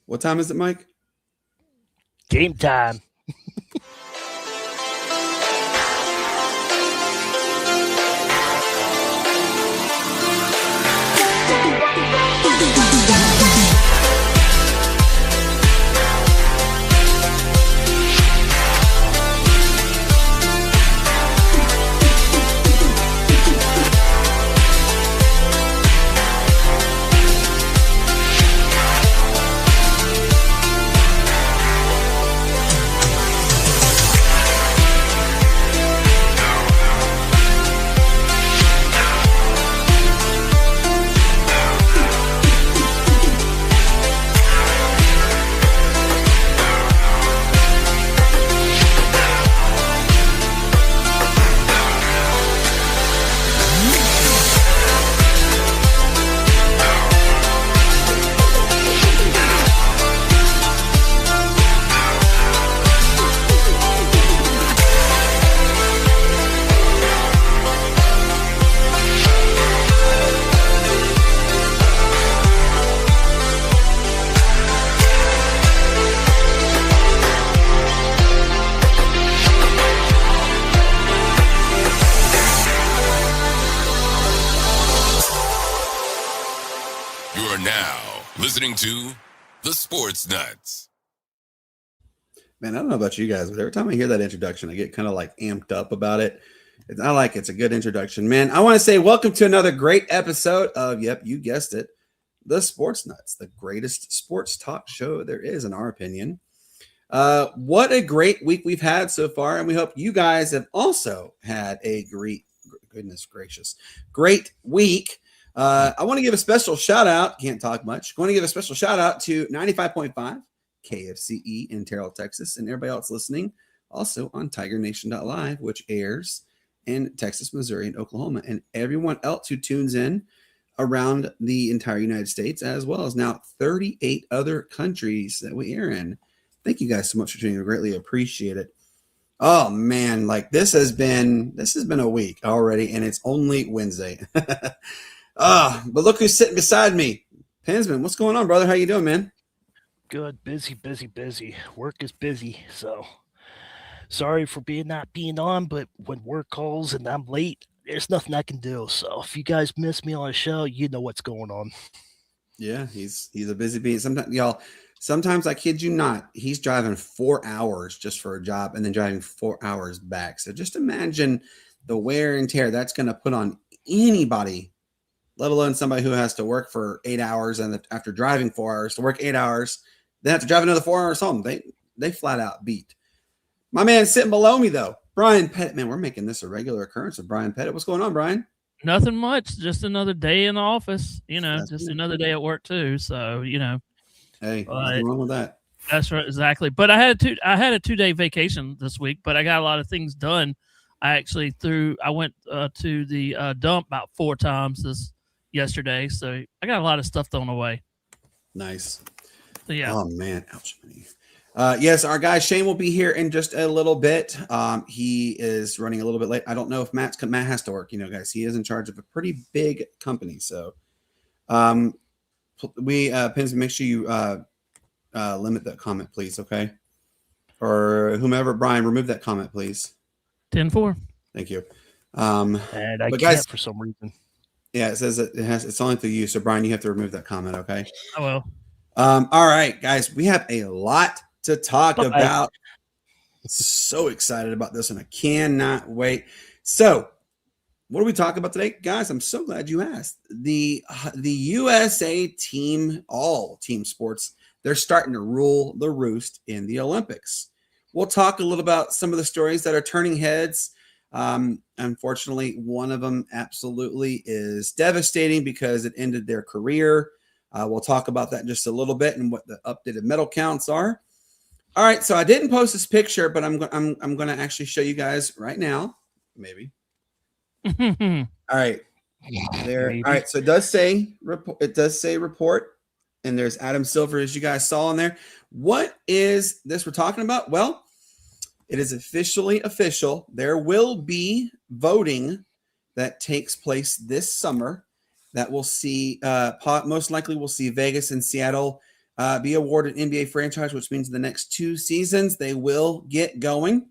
What time is it, Mike? Game time. Listening to the Sportz Nutz. Man, I don't know about you guys, but every time I hear that introduction, I get kind of like amped up about it. It's a good introduction, man. I want to say welcome to another great episode of, yep, you guessed it, the Sportz Nutz, the greatest sports talk show there is, in our opinion. What a great week we've had so far, and we hope you guys have also had a great week. I want to give a special shout out. Can't talk much. I want to give a special shout out to 95.5 KFCE in Terrell, Texas, and everybody else listening. Also on TigerNation.live, which airs in Texas, Missouri, and Oklahoma, and everyone else who tunes in around the entire United States, as well as now 38 other countries that we air in. Thank you guys so much for tuning in. We greatly appreciate it. Oh man, like this has been a week already, and it's only Wednesday. But look who's sitting beside me. Pensman, what's going on, brother? How you doing, man? Good. Busy. Work is busy. So sorry for not being on, but when work calls and I'm late, there's nothing I can do. So if you guys miss me on a show, you know what's going on. Yeah, he's a busy bee. Sometimes I kid you not, he's driving 4 hours just for a job and then driving 4 hours back. So just imagine the wear and tear that's going to put on anybody, let alone somebody who has to work for 8 hours and after driving 4 hours to work 8 hours, they have to drive another 4 hours home. They flat out beat. My man sitting below me, though, Brian Pettit. Man, we're making this a regular occurrence of Brian Pettit. What's going on, Brian? Nothing much. Just another day in the office, another day at work too. So, Hey, nothing wrong with that. That's right, exactly. But I had a 2-day vacation this week, but I got a lot of things done. I went to the dump about 4 times yesterday, so I got a lot of stuff thrown away. Nice. So, yeah. Oh man, ouch. Yes, our guy Shane will be here in just a little bit. He is running a little bit late. I don't know if Matt has to work. Guys, he is in charge of a pretty big company. So, Pins, make sure you limit that comment, please. Okay, or whomever, Brian, remove that comment, please. 10-4. Thank you. And I can't, guys, for some reason. Yeah, it says it's only through you. So, Brian, you have to remove that comment. Okay. I will. All right, guys, we have a lot to talk about. So excited about this, and I cannot wait. So, what do we talk about today, guys? I'm so glad you asked. The USA team, all team sports, they're starting to rule the roost in the Olympics. We'll talk a little about some of the stories that are turning heads. Unfortunately, one of them absolutely is devastating because it ended their career. We'll talk about that in just a little bit and what the updated medal counts are. All right, so I didn't post this picture, but I'm going to actually show you guys right now. Maybe. All right, there. Maybe. All right, so it does say report, and there's Adam Silver, as you guys saw in there. What is this we're talking about? Well, it is officially official. There will be voting that takes place this summer. That we'll see, most likely we'll see Vegas and Seattle be awarded NBA franchise, which means the next 2 seasons they will get going.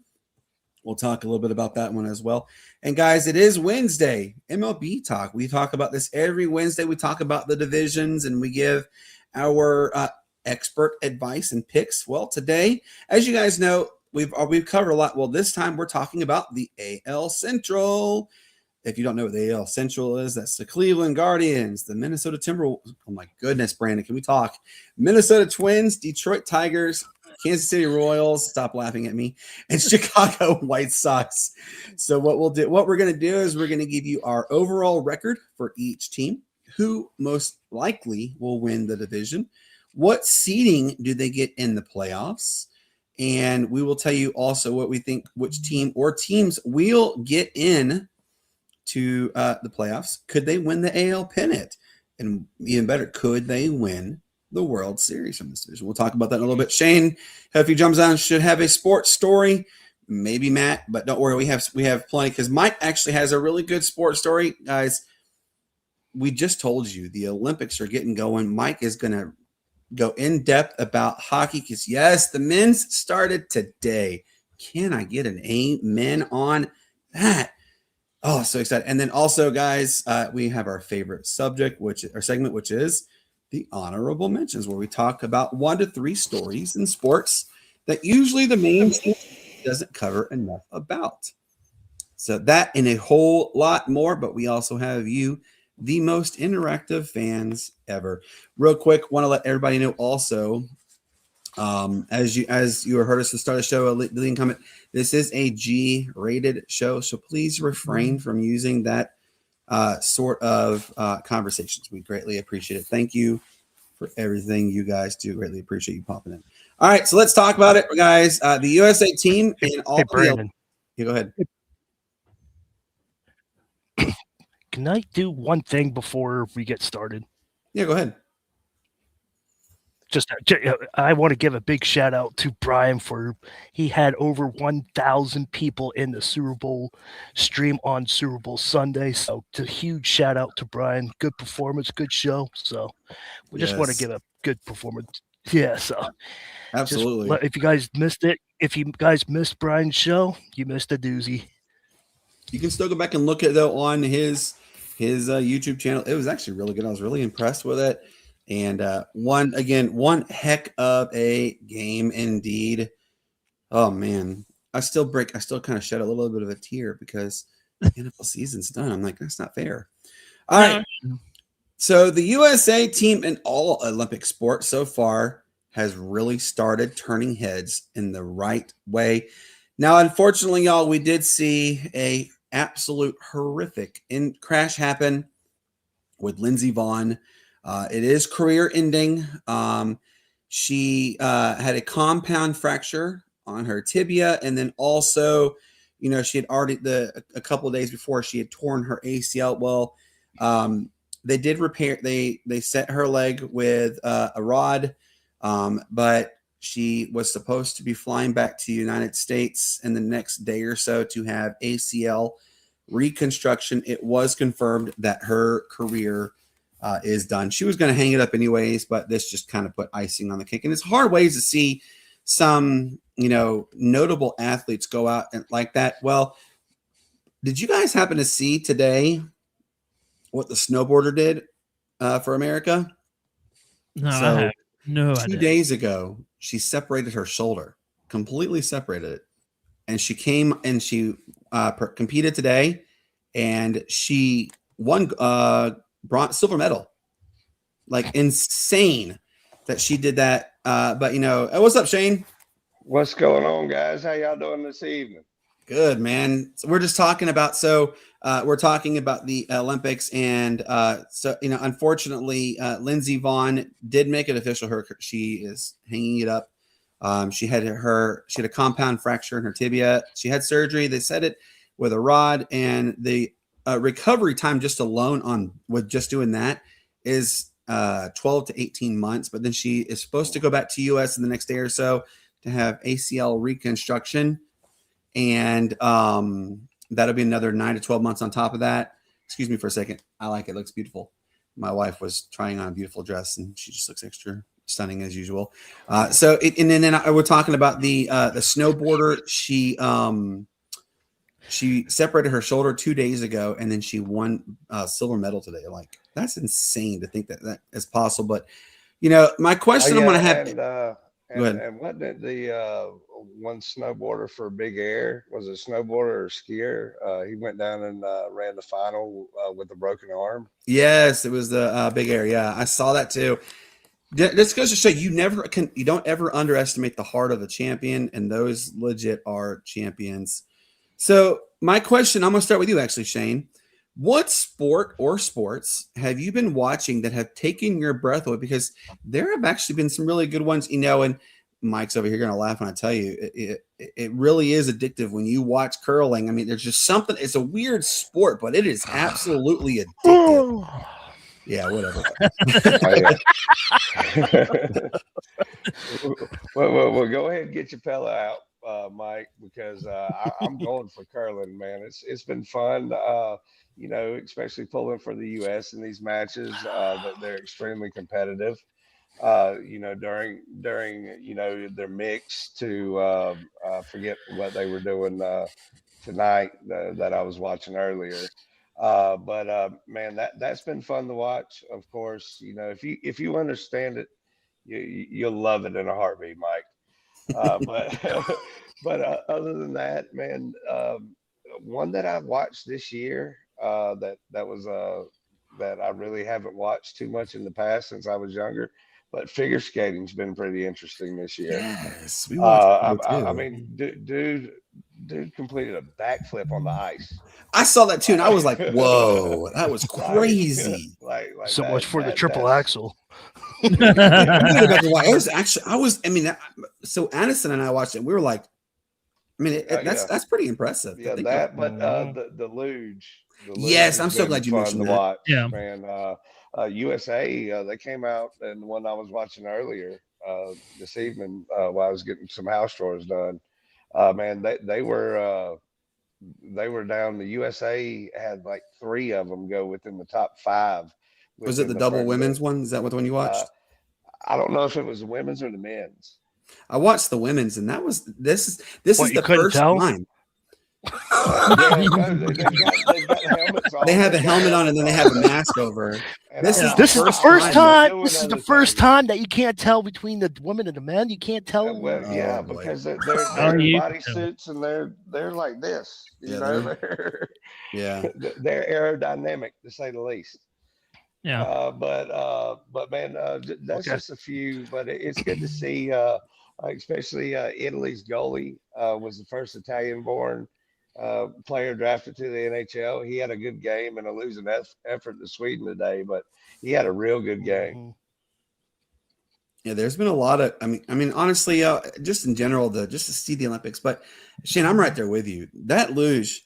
We'll talk a little bit about that one as well. And guys, it is Wednesday, MLB Talk. We talk about this every Wednesday. We talk about the divisions and we give our expert advice and picks. Well, today, as you guys know, we've covered a lot. Well, this time we're talking about the AL Central. If you don't know what the AL Central is, that's the Cleveland Guardians, the Minnesota Timberwolves. Oh my goodness, Brandon, can we talk? Minnesota Twins, Detroit Tigers, Kansas City Royals, stop laughing at me, and Chicago White Sox. So what we're going to do is we're going to give you our overall record for each team, who most likely will win the division, what seeding do they get in the playoffs, and we will tell you also what we think which team or teams will get in to the playoffs. Could they win the AL pennant? And even better, could they win the World Series from this division? We'll talk about that in a little bit. Shane, if he jumps on, should have a sports story. Maybe Matt, but don't worry, we have plenty because Mike actually has a really good sports story. Guys, we just told you the Olympics are getting going. Mike is going to go in depth about hockey because, yes, the men's started today. Can I get an amen on that? Oh, so excited. And then also, guys, we have our favorite subject, which is the honorable mentions, where we talk about 1 to 3 stories in sports that usually the mainstream doesn't cover enough about. So that and a whole lot more, but we also have you, the most interactive fans ever. Real quick, want to let everybody know also, as you heard us to start the show, leaving comment, this is a G-rated show, so please refrain from using that sort of conversations. We greatly appreciate it. Thank you for everything you guys do. Greatly appreciate you popping in. All right, so let's talk about it, guys. The USA team and all. Hey, Brandon. Yeah, go ahead. Can I do one thing before we get started? Yeah, go ahead. I want to give a big shout out to Brian he had over 1,000 people in the Super Bowl stream on Super Bowl Sunday. So it's a huge shout out to Brian. Good performance, good show. So we just want to give a good performance. Yeah. So absolutely. If you guys missed it, if you guys missed Brian's show, you missed a doozy. You can still go back and look at though on his YouTube channel. It was actually really good. I was really impressed with it. And one heck of a game indeed. Oh man, I still kind of shed a little bit of a tear because the NFL season's done. I'm like, that's not fair. All right. So the USA team in all Olympic sports so far has really started turning heads in the right way. Now, unfortunately, y'all, we did see a absolute horrific crash happen with Lindsey Vonn. It is career ending. She had a compound fracture on her tibia. And then also, she had already a couple of days before she had torn her ACL. Well, they did repair, they set her leg with a rod. But she was supposed to be flying back to the United States in the next day or so to have ACL reconstruction. It was confirmed that her career is done. She was going to hang it up anyways, but this just kind of put icing on the cake. And it's hard ways to see some, notable athletes go out and like that. Well, did you guys happen to see today what the snowboarder did for America? No, so I have no idea. 2 days ago, she separated her shoulder, completely separated it. And she came and she competed today, and she won silver medal. Like insane that she did that. But what's up, Shane? What's going on, guys? How y'all doing this evening? Good, man. So we're just talking about we're talking about the Olympics, and unfortunately, Lindsey Vonn did make it official. She is hanging it up. She had a compound fracture in her tibia. She had surgery. They set it with a rod, and the recovery time just alone with just doing that is 12 to 18 months. But then she is supposed to go back to US in the next day or so to have ACL reconstruction. And that'll be another 9 to 12 months on top of that. Excuse me for a second. I like it. It looks beautiful. My wife was trying on a beautiful dress, and she just looks extra stunning as usual. And then we're talking about the snowboarder. She separated her shoulder 2 days ago, and then she won a silver medal today. Like, that's insane to think that is possible. But my question I'm going to have. And wasn't it the one snowboarder for Big Air? Was it a snowboarder or skier? He went down and ran the final with a broken arm. Yes, it was the Big Air. Yeah, I saw that too. This goes to show you don't ever underestimate the heart of a champion, and those legit are champions. So my question, I'm going to start with you actually, Shane. What sport or sports have you been watching that have taken your breath away? Because there have actually been some really good ones, and Mike's over here going to laugh when I tell you it really is addictive when you watch curling. I mean, there's just something. It's a weird sport, but it is absolutely addictive. Yeah, whatever. Well, go ahead and get your fella out, Mike, because I'm going for curling, man. It's been fun. Especially pulling for the U.S. in these matches, that they're extremely competitive. During their mix to forget what they were doing tonight that I was watching earlier. Man, that's been fun to watch. Of course, if you understand it, you'll love it in a heartbeat, Mike. But other than that, man, one that I've watched this year. That I really haven't watched too much in the past since I was younger, but figure skating's been pretty interesting this year. Yes, we watched I mean, dude completed a backflip on the ice. I saw that too, and I was like, "Whoa, that was crazy!" like so much for the triple axel. So Addison and I watched it. And we were like, I mean, that's pretty impressive. Yeah, the luge. Yes, I'm so glad you mentioned that. Watch, yeah, man. USA, they came out, and the one I was watching earlier this evening while I was getting some house chores done. Man, they were down. The USA had like 3 of them go within the top 5. Was it the double women's one? Is that what the one you watched? I don't know if it was the women's or the men's. I watched the women's, and this is the first time. They've got helmets on. They have a helmet on, and then they have a mask over. This is the first time. This is the first time that you can't tell between the women and the men. You can't tell. Well, because they're in body suits and they're like this. They're aerodynamic to say the least. Yeah. But man, that's just a few. But it's good to see, especially Italy's goalie was the first Italian-born player drafted to the NHL. He had a good game and a losing effort to Sweden today, but he had a real good game. Yeah, there's been a lot of. I mean, honestly, just in general, just to see the Olympics. But Shane, I'm right there with you. That luge.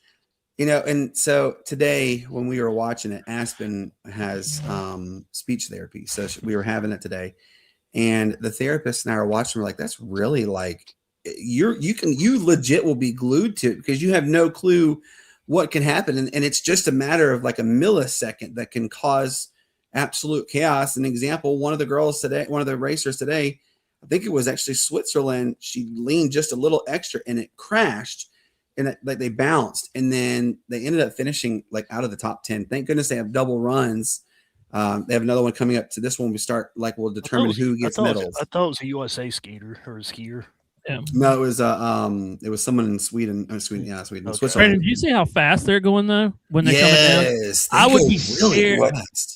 And so today when we were watching it, Aspen has speech therapy. So we were having it today, and the therapist and I were watching. We're like, that's really like you legit will be glued to it because you have no clue what can happen. And it's just a matter of like a millisecond that can cause absolute chaos. An example, one of the racers today, I think it was actually Switzerland. She leaned just a little extra and it crashed. And they bounced, and then they ended up finishing like out of the top 10. Thank goodness they have double runs. They have another one coming up to this one. We start we'll determine who gets medals. I thought it was a USA skater or a skier. Yeah. No, it was someone in Sweden. Sweden. Okay. Brandon, did you see how fast they're going though when they're coming down? I would be scared.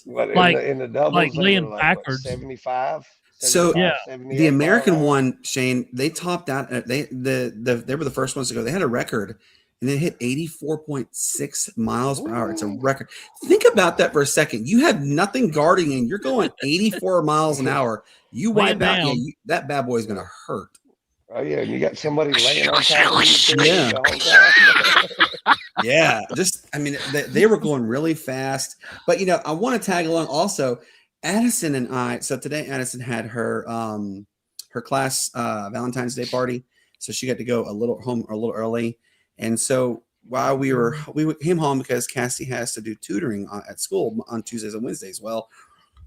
In the doubles, like laying backwards. 75. So the American one, Shane, they topped out. They were the first ones to go. They had a record, and they hit 84.6 miles per hour. It's a record. Think about that for a second. You have nothing guarding, and you're going 84 miles an hour. You wipe out, that bad boy is going to hurt. Oh yeah, you got somebody laying on top of you. Yeah, they were going really fast. But I want to tag along also. Addison and I. So today, Addison had her class Valentine's Day party, so she got to go a little early. And so while we came home because Cassie has to do tutoring at school on Tuesdays and Wednesdays. Well,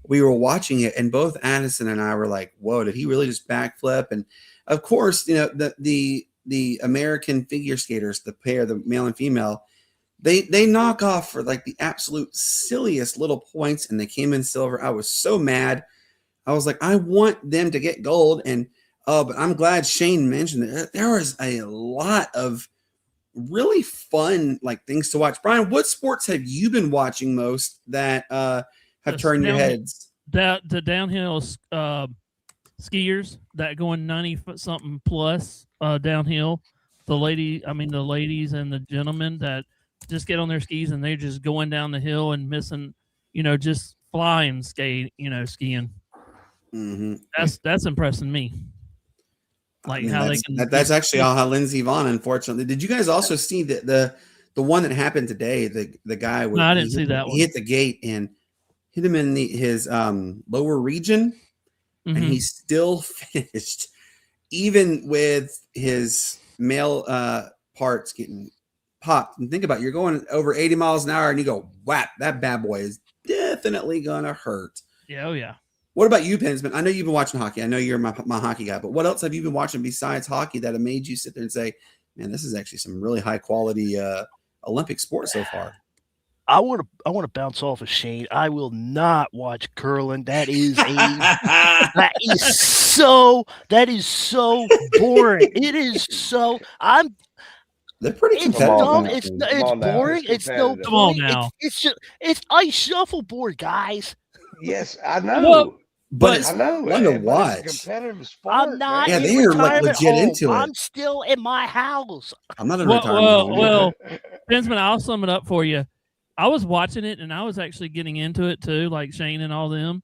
we were watching it, and both Addison and I were like, "Whoa, did he really just backflip?" And of course, the American figure skaters, the pair, the male and female, they knock off for like the absolute silliest little points, and they came in silver. I was so mad. I was like, I want them to get gold, and but I'm glad Shane mentioned that there was a lot of really fun like things to watch. Brian, what sports have you been watching most that have turned your heads? The downhill skiers that going 90-something plus downhill. The ladies and the gentlemen that just get on their skis and they're just going down the hill and missing, just flying skiing. Mm-hmm. That's impressing me. Like how they can. That's actually how Lindsey Vonn. Unfortunately, did you guys also see the one that happened today? The guy was. No, I didn't see that one. He hit the gate and hit him in his lower region, and he still finished, even with his male parts getting popped. And think about it, you're going over 80 miles an hour, and you go whap. That bad boy is definitely gonna hurt. Yeah, oh yeah. What about you, Pensman? I know you've been watching hockey. I know you're my hockey guy, but what else have you been watching besides hockey that have made you sit there and say, man, this is actually some really high quality Olympic sport so far? I want to bounce off of Shane. I will not watch curling. That is so boring. It is so They're pretty competitive. It's boring. It's no Come on now. It's ice shuffleboard, guys. Yes, I know. But I know. Fun to watch. It's a competitive sport. I'm not. Yeah, in they're like legit home. into it. I'm still in my house. I'm not in retirement. Well, Bensman, I'll sum it up for you. I was watching it and I was actually getting into it too, like Shane and all them.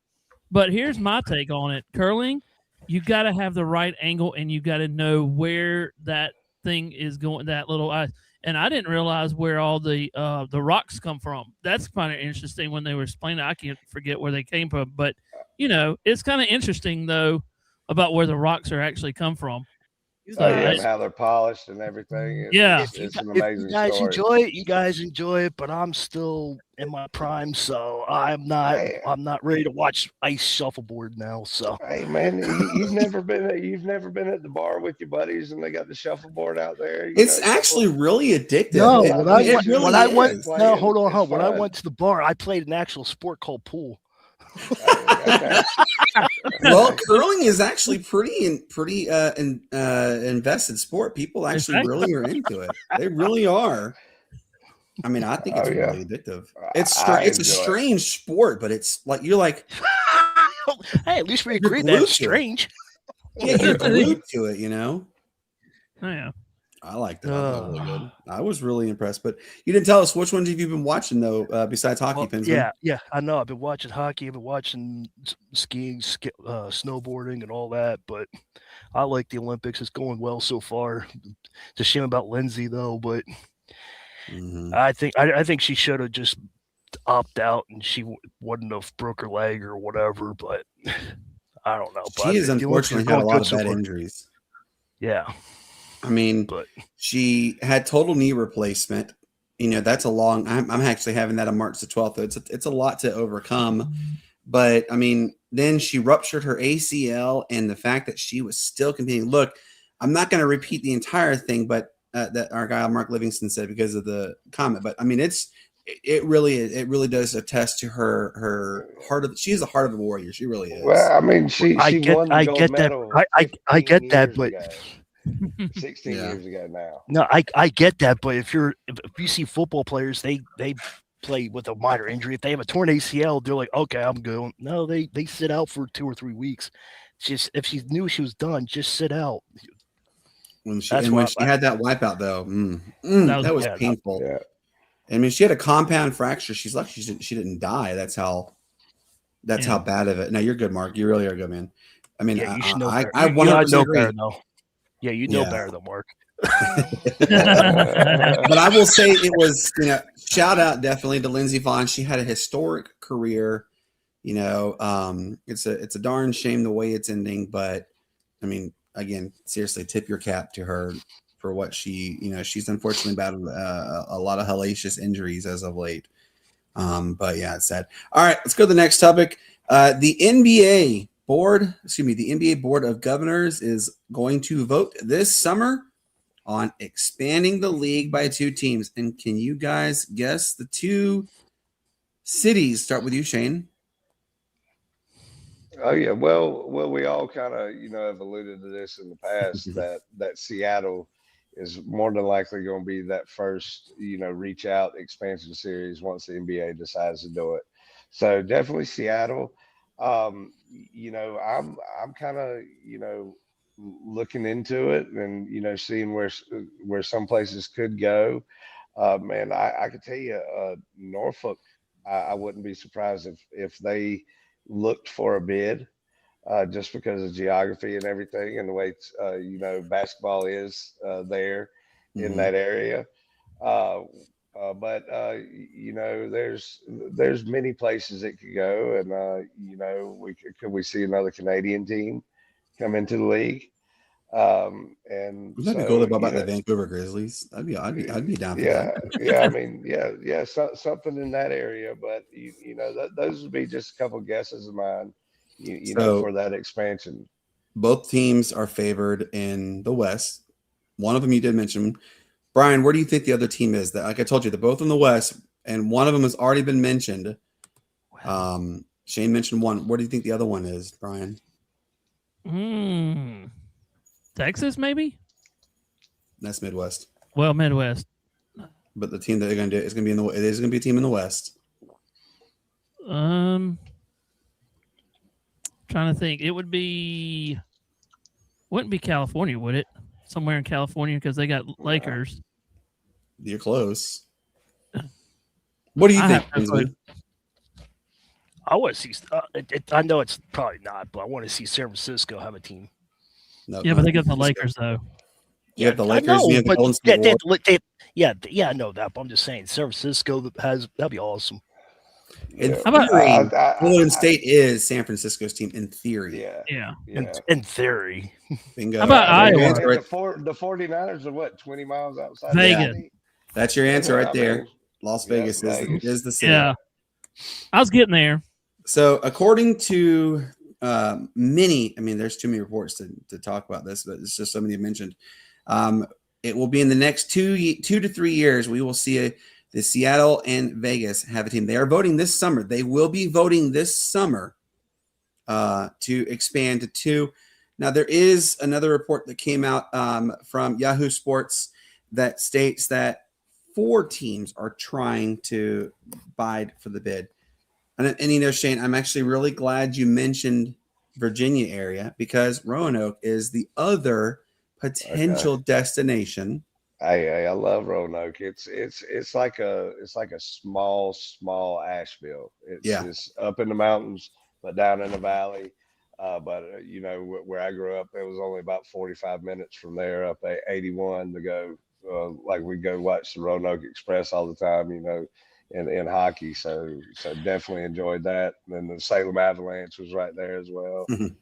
But here's my take on it. Curling, you got to have the right angle and you got to know where that thing is going, that little ice. And I didn't realize where all the rocks come from. That's kind of interesting when they were explaining. I can't forget where they came from, but it's kind of interesting though about where the rocks are actually come from. And how they're polished and everything. It's an amazing story. You guys enjoy it, but I'm still in my prime, so I'm not ready to watch ice shuffleboard now. So hey man, you've never been at the bar with your buddies and they got the shuffleboard out there. It's actually really addictive. No, when I went to the bar, I played an actual sport called pool. Well, curling is actually pretty invested sport. People actually really are into it. They really are. I mean, I think it's really addictive. It's a strange sport, but it's like you're like, hey, at least we agree that's strange. Yeah, you're glued to it, Oh yeah. I liked it. Really good. I was really impressed. But you didn't tell us which ones have you been watching though, besides hockey, Pins? Yeah, I know. I've been watching hockey. I've been watching skiing, snowboarding, and all that. But I like the Olympics. It's going well so far. It's a shame about Lindsay though, but I think she should have just opted out, and she wouldn't have broke her leg or whatever. But I don't know. She has unfortunately had a lot of bad injuries. Yeah. I mean, she had total knee replacement. That's a long. I'm actually having that on March the 12th. It's a lot to overcome. But I mean, then she ruptured her ACL, and the fact that she was still competing. Look, I'm not going to repeat the entire thing, but that our guy Mark Livingston said because of the comment. But I mean, it really does attest to her heart of. She is a heart of a warrior. She really is. Well, I mean, she won the gold medal. I get that, but. 16 years ago now. No, I get that, but if you see football players, they play with a minor injury. If they have a torn ACL, they're like, okay, I'm good. No, they sit out for 2 or 3 weeks. Just if she knew she was done, just sit out. When she had that wipeout though, that was painful. Yeah. I mean, she had a compound fracture. She's lucky she didn't die. That's how bad of it. No, you're good, Mark. You really are good, man. I mean, you should know I 100% agree. Yeah, you know better than Mark. But I will say it was, shout out definitely to Lindsey Vonn. She had a historic career. It's a darn shame the way it's ending. But I mean, again, seriously, tip your cap to her for what she's unfortunately battled a lot of hellacious injuries as of late. But yeah, it's sad. All right, let's go to the next topic. The NBA Board of Governors is going to vote this summer on expanding the league by 2 teams. And can you guys guess the 2 cities? Start with you, Shane. Oh yeah, well, we all kind of have alluded to this in the past that Seattle is more than likely going to be that first reach out expansion series once the NBA decides to do it. So definitely Seattle. I'm kind of looking into it and seeing where some places could go. Man, I could tell you, Norfolk. I wouldn't be surprised if they looked for a bid, just because of geography and everything and the way basketball is there in that area. But there's many places it could go, and could we see another Canadian team come into the league? And Would that be cool about the Vancouver Grizzlies? I'd be down for that. Something in that area. But those would be just a couple of guesses of mine. For that expansion. Both teams are favored in the West. One of them you did mention. Brian, where do you think the other team is? That, like I told you, they're both in the West, and one of them has already been mentioned. Shane mentioned one. Where do you think the other one is, Brian? Texas, maybe? That's Midwest. Well, Midwest. But the team that they're going to do is going to be it is going to be a team in the West. Trying to think. It wouldn't be California, would it? Somewhere in California, because they got Lakers. You're close. What do you think, Kinsman? I want to see. I know it's probably not, but I want to see San Francisco have a team. No, but they got the Lakers though. You have the Lakers. You have the Golden State Warriors. I know that, but I'm just saying San Francisco that'd be awesome. In theory, Golden State is San Francisco's team in theory. Yeah. In theory. Bingo. How about Iowa? The 49ers are what, 20 miles outside Vegas? That's your answer right there. Las Vegas is the city. Yeah, I was getting there. So according to many, there's too many reports to talk about this, but it's just so many mentioned. It will be in the next 2 to 3 years. We will see the Seattle and Vegas have a team. They are voting this summer. They will be voting this summer to expand to 2. Now, there is another report that came out from Yahoo Sports that states that 4 teams are trying to bid for the bid. And Shane, I'm actually really glad you mentioned Virginia area, because Roanoke is the other potential destination. I love Roanoke. It's like a small Asheville. It's just up in the mountains, but down in the valley. Where I grew up, it was only about 45 minutes from there up 81 to go. We go watch the Roanoke Express all the time, in hockey. So definitely enjoyed that. And then the Salem Avalanche was right there as well. Mm-hmm.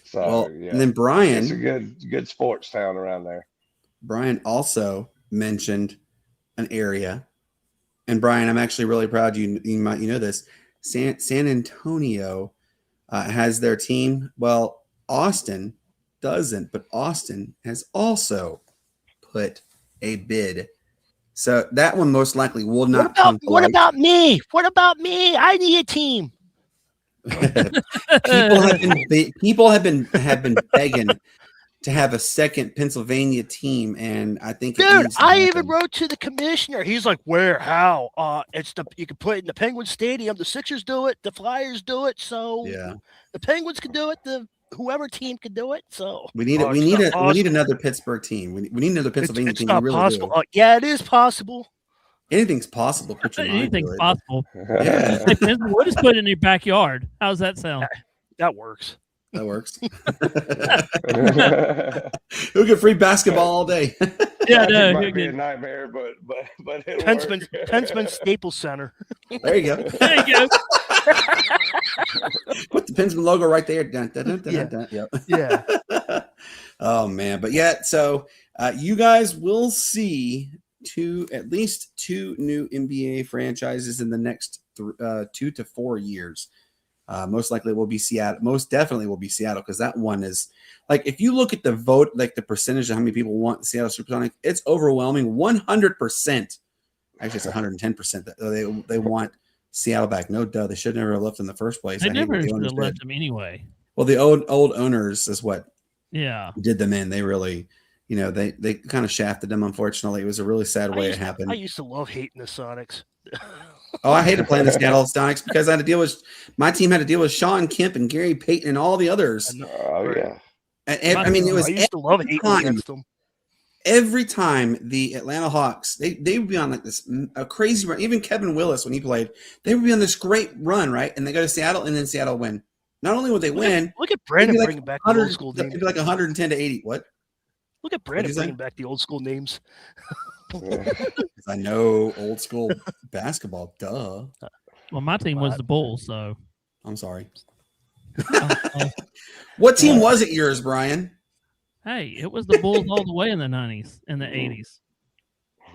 So and then Brian, it's a good sports town around there. Brian also mentioned an area, and Brian, I'm actually really proud you know this. San Antonio has their team. Well, Austin doesn't, but Austin has also put a bid. So that one most likely will not come to light. What about me? I need a team. People have been begging to have a second Pennsylvania team, and I think I even wrote to the commissioner. He's like, "Where? How? You can put it in the Penguin Stadium. The Sixers do it. The Flyers do it. So the Penguins can do it. Whoever team can do it. So we need another Pittsburgh team. We need another Pennsylvania team. It's not possible. Yeah, it is possible. Anything's possible. Anything's possible. Yeah. We'll just put it in your backyard. How's that sound? That works. That works. Who get free basketball all day? Yeah, no, it might be a nightmare, but Pensman Staples Center. There you go. There you go. Put the Pensman logo right there. Dun, dun, dun, dun, dun. Yep. Yeah. Oh man, but so you guys will see at least 2 new NBA franchises in the next 2 to 4 years. Most likely will be Seattle. Most definitely will be Seattle because that one is like if you look at the vote, like the percentage of how many people want the Seattle Supersonics, it's overwhelming. 100%. Actually, it's 110% that they want Seattle back. No duh, they should never have left in the first place. They I hate never what the should owners have left did. him anyway. Well, the old owners is what did them in. They really, they kind of shafted them. Unfortunately, it was a really sad way it happened. I used to love hating the Sonics. Oh, I hated playing the Seattle Sonics because I had to deal with my team had to deal with Sean Kemp and Gary Payton and all the others. Oh yeah. And, I mean, it was I used to love hating against them. Every time the Atlanta Hawks, they would be on like this a crazy run. Even Kevin Willis, when he played, they would be on this great run, right? And they go to Seattle, and then Seattle win. Not only would they win, look at Brandon bringing back the old school names. It'd be like 110 to 80. What? Look at Brandon bringing back the old school names. I know old school basketball. Duh. Well, my team was the Bulls, so I'm sorry. What team was it yours, Brian? Hey, it was the Bulls all the way in the 90s and the 80s.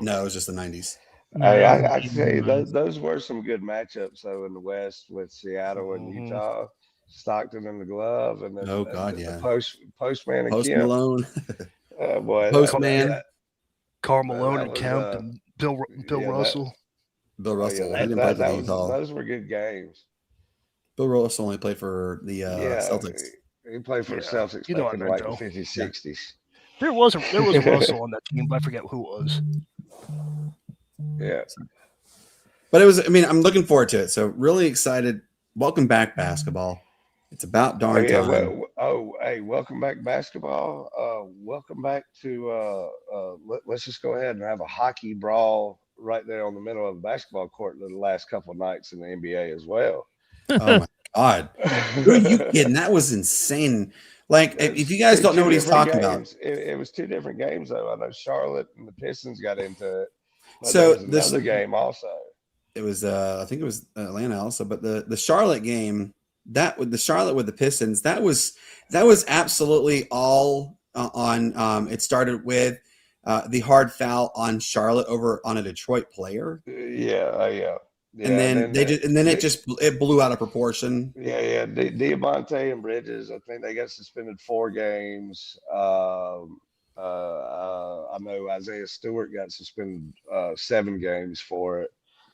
No, it was just the 90s. I tell you, those were some good matchups, though, in the West with Seattle and Utah, Stockton and the Glove, and then Postman and Post Kemp. Malone. Boy, Postman. Carl Malone and Kemp and Bill Russell. Bill Russell. Those were good games. Bill Russell only played for the Celtics. He played for the Celtics back in like the 50s, 60s. There was a Russell on that team, but I forget who it was. Yeah. But it was, I mean, I'm looking forward to it. So really excited. Welcome back, basketball. It's about darn time. Hey, welcome back, basketball. Welcome back to let's just go ahead and have a hockey brawl right there on the middle of the basketball court the last couple of nights in the NBA as well. Oh my God. Who are you kidding? That was insane. Like, if you guys don't know what he's talking about. It was two different games, though. I know Charlotte and the Pistons got into it. So this other game also. It was I think it was Atlanta also, but the Charlotte game, that with the Charlotte with the Pistons, that was absolutely all on it started with the hard foul on Charlotte over on a Detroit player. Yeah. And then it blew out of proportion. Yeah. Diamante and Bridges, I think they got suspended 4 games. I know Isaiah Stewart got suspended 7 games for it.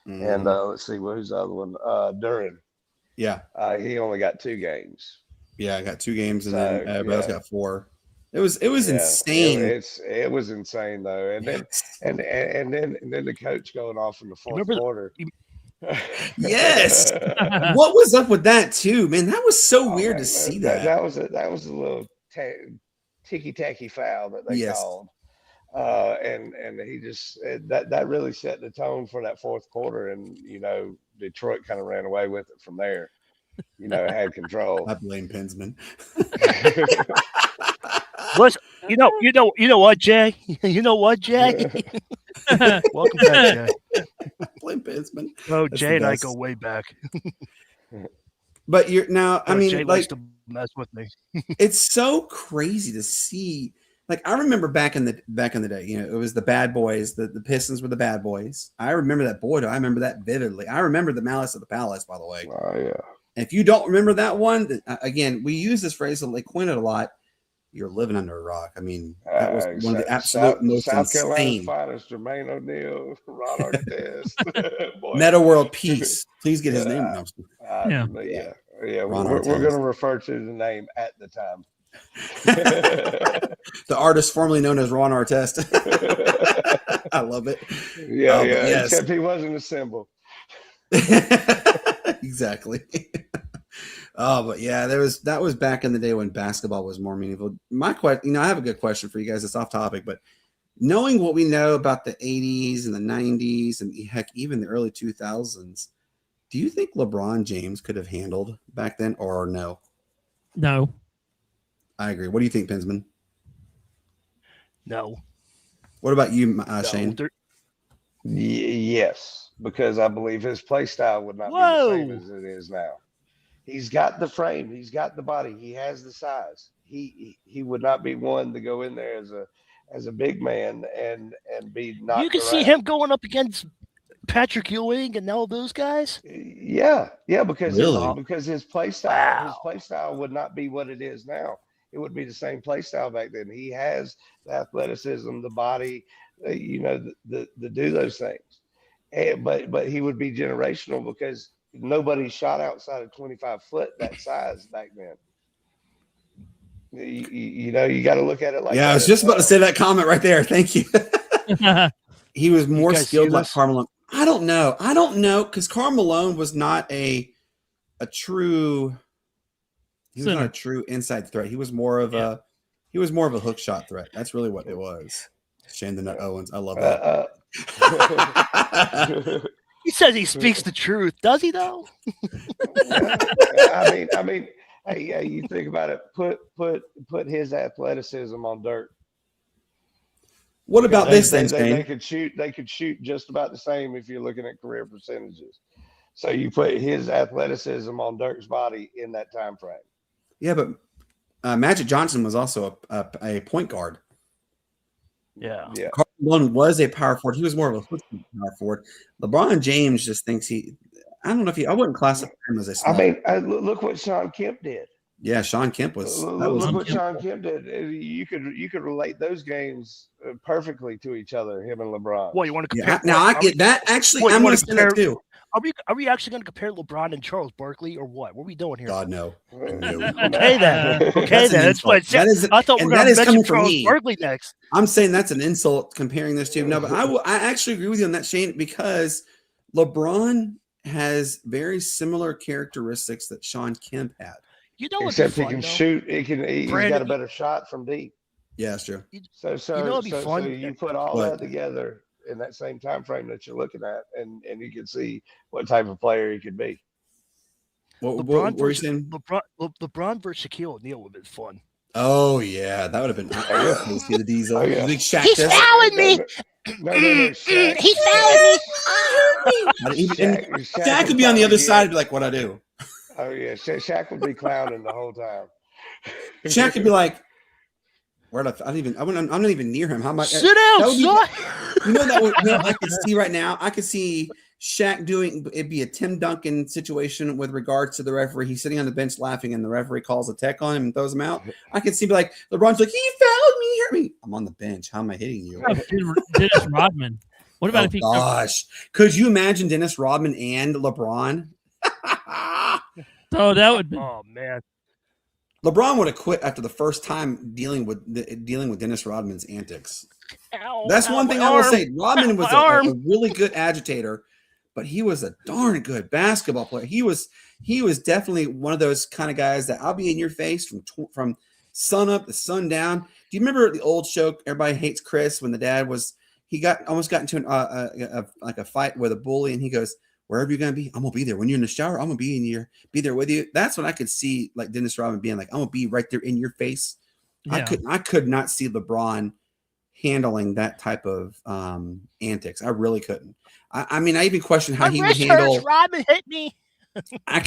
Mm-hmm. And let's see, who's the other one? Duran. Yeah. He only got 2 games. Yeah, I got 2 games, and then everybody else got 4. It was insane. It was insane though, and then the coach going off in the fourth quarter. Yes. What was up with that too, man? That was so weird to see that. That was a little ticky-tacky foul that they called. And he just that really set the tone for that fourth quarter, and Detroit kind of ran away with it from there. Had control. I blame Pinsman. You know what, Jay? You know what, Jay? Welcome back, Jay. Blame Pinsman. Oh, Jay and I go way back. But you're now. I mean, Jay likes to mess with me. It's so crazy to see. Like, I remember back in the day, it was the bad boys. The Pistons were the bad boys. I remember that. Boy, do I remember that vividly. I remember the Malice of the Palace, by the way. Oh yeah. And if you don't remember that one, again, we use this phrase and they coin it a lot. You're living under a rock. I mean, that was one of the absolute most South insane. Carolina fighters, Jermaine O'Neal, Ron Artest, Meta World Peace. Please get his name. Yeah. We're going to refer to the name at the time. The artist formerly known as Ron Artest. I love it. Yeah. Except he wasn't a symbol. Exactly. Oh, but yeah, that was back in the day when basketball was more meaningful. My question, I have a good question for you guys. It's off topic, but knowing what we know about the 80s and the 90s and heck, even the early 2000s, do you think LeBron James could have handled back then or no? No. I agree. What do you think, Pinsman? No. What about you, Shane? Yes, because I believe his play style would not be the same as it is now. He's got the frame. He's got the body. He has the size. He would not be one to go in there as a big man and be knocked You can around. see him going up against Patrick Ewing and all those guys? Yeah, because Really? his play style would not be what it is now. It would be the same play style back then. He has the athleticism, the body, the do those things. But he would be generational because nobody shot outside of 25 foot that size back then. You got to look at it like that. Yeah, I was just about to say that comment right there. Thank you. He was more skilled like Carmelo. I don't know because Karl Malone was not a true. He was not a true inside threat. He was more of a hook shot threat. That's really what it was. Shane the Nut Owens. I love that. He says he speaks the truth. Does he though? I mean, hey, you think about it. Put his athleticism on dirt. What about this then, Shane? They could shoot just about the same if you're looking at career percentages. So you put his athleticism on Dirk's body in that time frame. Yeah, but Magic Johnson was also a point guard. Yeah. Karl Malone was a power forward. He was more of a hook power forward. LeBron James just thinks I don't know if I wouldn't classify him as a small. I mean, look what Sean Kemp did. Yeah, Sean Kemp was. Look what Sean Kemp did. You could relate those games perfectly to each other. Him and LeBron. Well, you want to compare? Yeah, now I get that. Actually, I'm going to say that too. Are we actually going to compare LeBron and Charles Barkley or what? What are we doing here? God no. Okay then. Okay then. That's what I thought we were going to mention Charles Barkley next. I'm saying that's an insult comparing this two. No, but I actually agree with you on that, Shane, because LeBron has very similar characteristics that Sean Kemp had. You know, except he can shoot. He's got a better shot from deep. Yeah, that's true. So you put all that together in that same time frame that you're looking at, and you can see what type of player he could be. What were you saying? LeBron versus Shaquille O'Neal would have been fun. Oh yeah, that would have been. See the Diesel. Oh, yeah. He's fouling me. No, He's fouling me. Shaq could be on the other side and be like, "What I do?" Oh yeah, Shaq would be clowning the whole time. Shaq could be like, "Where I'm not even near him. How am I?" Sit down, son. You know that? I can see right now. I could see Shaq doing. It'd be a Tim Duncan situation with regards to the referee. He's sitting on the bench laughing, and the referee calls a tech on him and throws him out. I can see be like LeBron's like, "He fouled me. Hear me? I'm on the bench. How am I hitting you?" Dennis Rodman. What about if he? Gosh, could you imagine Dennis Rodman and LeBron? Oh, that would be. Oh man, LeBron would have quit after the first time dealing with Dennis Rodman's antics. That's one thing I will say. Rodman was a really good agitator, but he was a darn good basketball player. He was definitely one of those kind of guys that I'll be in your face from sun up to sundown. Do you remember the old show Everybody Hates Chris when the dad almost got into a fight with a bully, and he goes, "Wherever you're gonna be, I'm gonna be there. When you're in the shower, I'm gonna be there with you." That's when I could see like Dennis Rodman being like, "I'm gonna be right there in your face." Yeah. I could not see LeBron handling that type of antics. I really couldn't. I mean, I even question how he would handle. Rodman hit me. I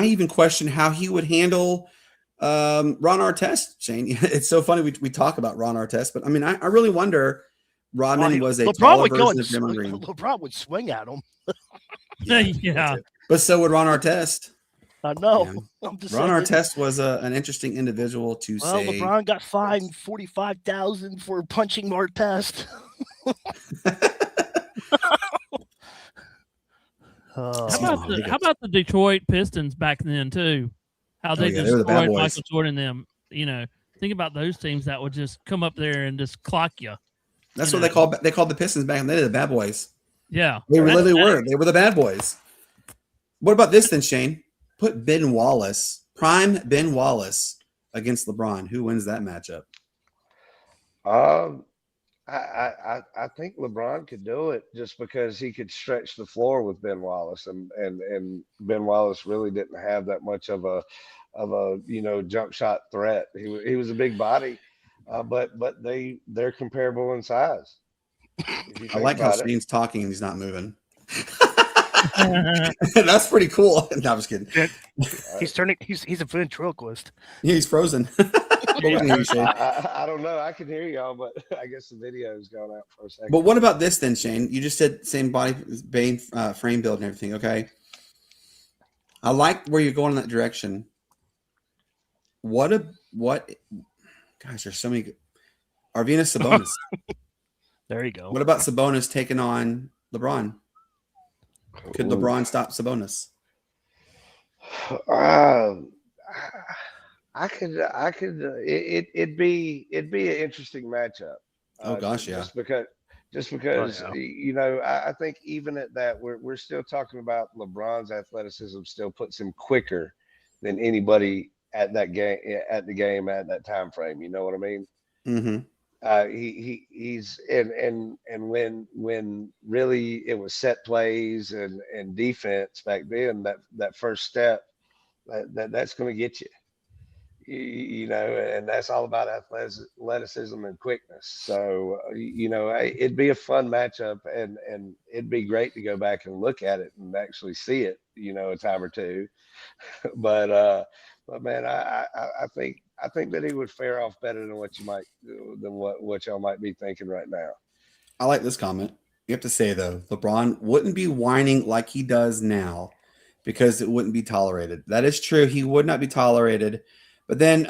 even question how he would handle Ron Artest. Shane, it's so funny we talk about Ron Artest, but I mean, I really wonder. Rodman was a taller version of Draymond Green. LeBron would swing at him. Yeah. But so would Ron Artest. I know. Yeah. Ron Artest was an interesting individual to say. LeBron got fined $45,000 for punching Artest. How about the Detroit Pistons back then too? How they destroyed Michael Jordan and them. Think about those teams that would just come up there and just clock you. That's what they called the Pistons back then. They the bad boys. Yeah. They literally were. They were the bad boys. What about this then, Shane? Put prime Ben Wallace against LeBron. Who wins that matchup? I think LeBron could do it just because he could stretch the floor with Ben Wallace, and Ben Wallace really didn't have that much of a jump shot threat. He was a big body, but they're comparable in size. I like how Shane's talking and he's not moving. That's pretty cool. No, I'm just kidding. He's a ventriloquist. Yeah, he's frozen. we can hear you, Shane. I don't know. I can hear y'all, but I guess the video's gone out for a second. But what about this then, Shane? You just said same body frame build and everything. Okay. I like where you're going in that direction. What? Gosh, there's so many. Arvinas Sabonis. There you go. What about Sabonis taking on LeBron? Could LeBron stop Sabonis? I could. It'd be an interesting matchup. Oh gosh, yeah. Just because you know, I think even at that, we're still talking about LeBron's athleticism still puts him quicker than anybody at the game at that time frame. You know what I mean? Mm-hmm. He's and when really it was set plays and defense back then, that first step that's going to get you. You know, and that's all about athleticism and quickness. So, you know, it'd be a fun matchup, and it'd be great to go back and look at it and actually see it, you know, a time or two. But man, I think that he would fare off better than what y'all might be thinking right now. I like this comment. You have to say though, LeBron wouldn't be whining like he does now because it wouldn't be tolerated. That is true. He would not be tolerated. But then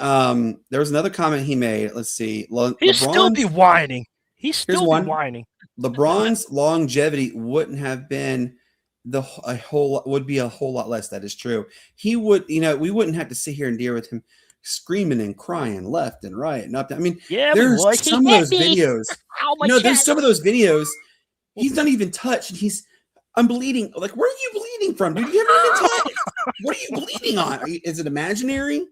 there was another comment he made. Let's see. He'd still be whining. He's still be whining. LeBron's longevity wouldn't have been would be a whole lot less. That is true. He would, you know, we wouldn't have to sit here and deal with him screaming and crying left and right and up. I mean, yeah, there's some of those videos. There's some of those videos. He's not even touched, and I'm bleeding. Like, where are you bleeding from, dude? You haven't even touched. What are you bleeding on? Is it imaginary?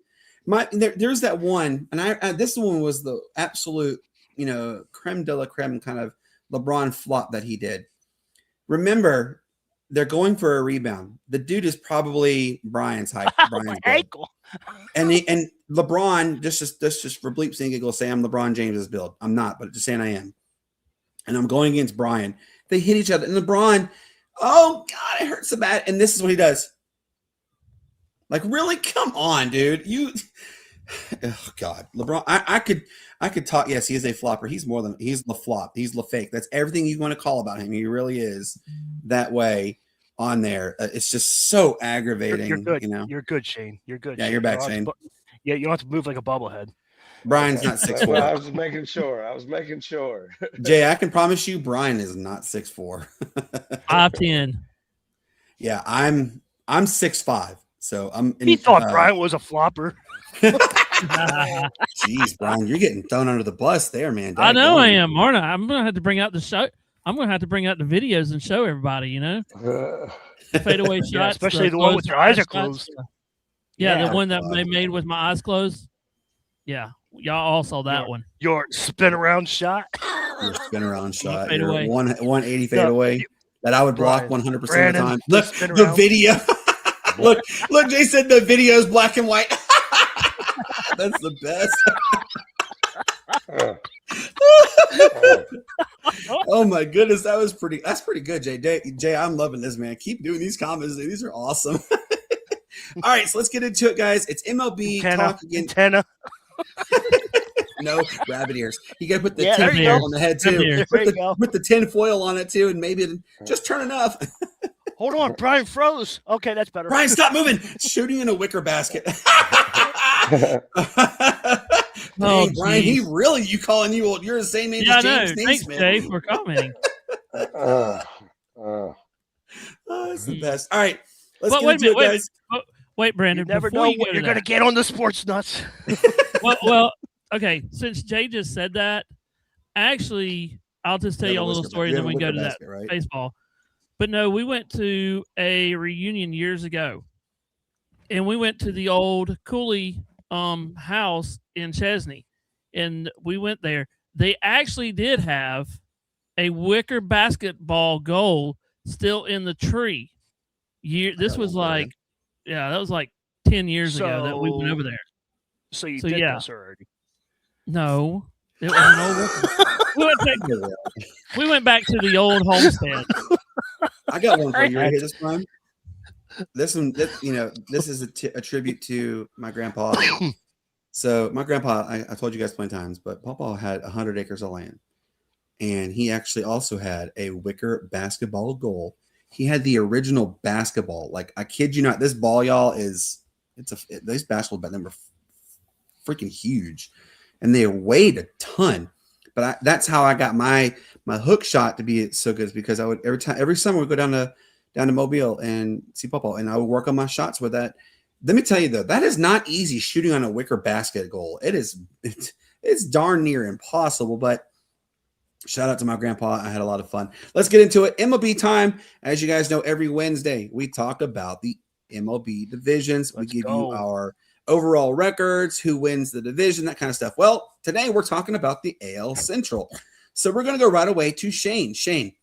There's that one, and this one was the absolute, you know, creme de la creme kind of LeBron flop that he did. Remember, they're going for a rebound. The dude is probably Brian's height. Brian's ankle. And LeBron, just for bleeps and giggles, say I'm LeBron James's build. I'm not, but just saying I am. And I'm going against Brian. They hit each other, and LeBron, oh God, it hurts so bad. And this is what he does. Like, really? Come on, dude. Oh God, LeBron. I could talk. Yes, he is a flopper. He's the flop. He's the fake. That's everything you want to call about him. He really is that way on there. It's just so aggravating. You're good. You know? You're good, Shane. You're good. Yeah, you're back, Shane. Yeah, you don't have to move like a bobblehead. Brian's not 6'4". Well, I was making sure. Jay, I can promise you, Brian is not 6'4". 5'10". Yeah, I'm 6'5". So He thought Brian was a flopper. Jeez, Brian, you're getting thrown under the bus there, man. I know I am, aren't I? I'm gonna have to bring out the show. I'm gonna have to bring out the videos and show everybody. You know, fadeaway shots, yeah, especially the one with your eyes are closed. Yeah, the one that they made with my eyes closed. Yeah, y'all all saw that one. Your spin around shot. Your spin around shot. Fade away. 180 fade away that I would block 100% of the time. Look, the around. video. look, Jay said the video is black and white. That's the best. Oh my goodness, that's pretty good, Jay. Jay, I'm loving this, man. Keep doing these comments. These are awesome. All right, so let's get into it, guys. It's MLB talk again. Antenna. No, rabbit ears. You got to put the there you tinfoil go. on the head too. Put the tinfoil on it too, and maybe just turn enough. Hold on, Brian froze. Okay, that's better. Brian, stop moving. Shooting in a wicker basket. Oh, Brian, you calling you old? You're the same age as James Thanks, Jay, for commenting. It's the best. All right, let's But get wait a into minute, it, guys. wait, Brandon. You never before know you what go you're to going to that- get on the Sportz Nuts. well, okay. Since Jay just said that, actually, I'll just tell you a little story, and then we can go to that right? baseball. But no, we went to a reunion years ago, and we went to the old Cooley house in Chesney, and we went there. They actually did have a wicker basketball goal still in the tree. This was like, that was like 10 years ago that we went over there. So you did this already? No, it was an old. We went back to the old homestead. I got one for you right here this time. This is a tribute to my grandpa. So my grandpa, I told you guys plenty of times, but Papa had 100 acres of land, and he actually also had a wicker basketball goal. He had the original basketball. Like, I kid you not, this ball, y'all, these basketball bat them are freaking huge, and they weighed a ton. But that's how I got my hook shot to be so good, is because I would every summer we'd go down to Mobile and see Papa, and I would work on my shots with that. Let me tell you though, that is not easy shooting on a wicker basket goal. It's darn near impossible, but shout out to my grandpa. I had a lot of fun. Let's get into it. MLB time. As you guys know, every Wednesday we talk about the MLB divisions. We give you our overall records, who wins the division, that kind of stuff. Well, today we're talking about the AL Central. So we're going to go right away to Shane. Shane,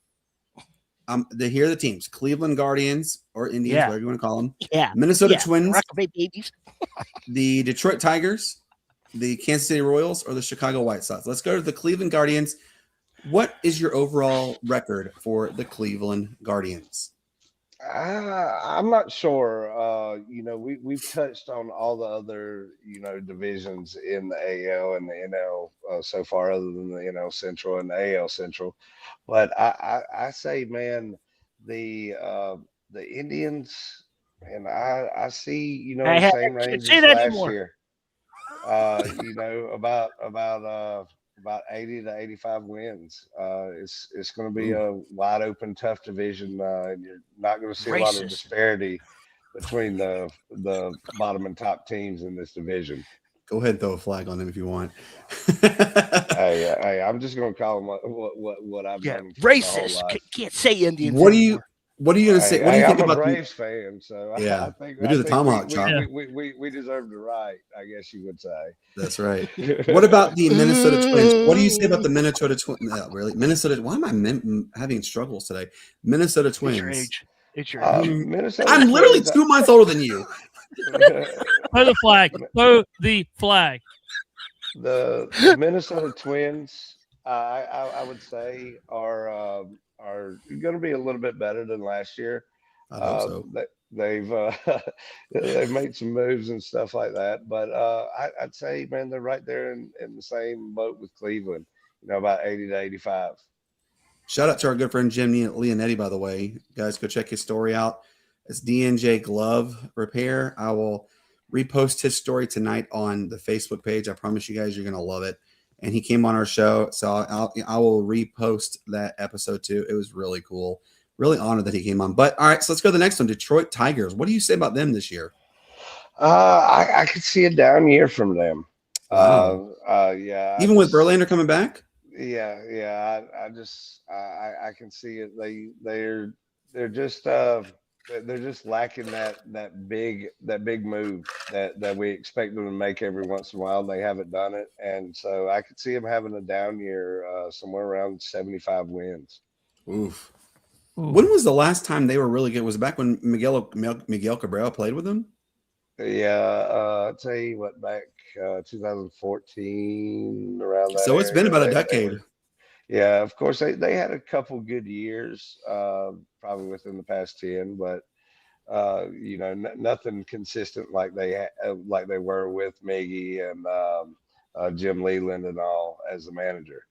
here are the teams: Cleveland Guardians, or Indians, whatever you want to call them. Yeah. Minnesota Twins, babies. the Detroit Tigers, the Kansas City Royals, or the Chicago White Sox. Let's go to the Cleveland Guardians. What is your overall record for the Cleveland Guardians? I'm not sure. We've touched on all the other, divisions in the AL and the NL so far, other than the NL Central and the AL Central. But I say, man, the Indians, and I see, the same range as last year. About 80 to 85 wins. It's going to be a wide open, tough division. And you're not going to see a lot of disparity between the bottom and top teams in this division. Go ahead and throw a flag on them if you want. hey, I'm just going to call them what I've done. Racist. Can't say Indians. What are you going to say? What do you think I'm about a Braves fan? So yeah, I think we do the tomahawk chop. We deserve the right, I guess you would say. That's right. What about the Minnesota Twins? What do you say about the Minnesota Twins? No, really, Minnesota. Why am I having struggles today? Minnesota Twins. It's your age. Minnesota I'm literally 2 months older than you. Throw the flag. Throw the flag. The Minnesota Twins, I would say, are going to be a little bit better than last year. I hope so. They've made some moves and stuff like that, but I'd say, man, they're right there in the same boat with Cleveland. About 80 to 85. Shout out to our good friend Jim Leonetti, by the way. Guys, go check his story out. It's DNJ Glove Repair. I will repost his story tonight on the Facebook page. I promise you guys, you're going to love it. And he came on our show, so I will repost that episode too. It was really cool. Really honored that he came on. But all right, so let's go to the next one. Detroit Tigers. What do you say about them this year? I could see a down year from them. Wow. Yeah. Even with Verlander coming back? Yeah. I can see it. They're just lacking that big move that we expect them to make every once in a while. They haven't done it, and so I could see them having a down year, somewhere around 75 wins. Oof. When was the last time they were really good? Was it back when Miguel Cabrera played with them? Yeah, I'll tell you what, back 2014, around that. So it's been about a decade. Yeah, of course they had a couple good years, probably within the past 10, but nothing consistent like they were with Miggy and Jim Leland and all as the manager.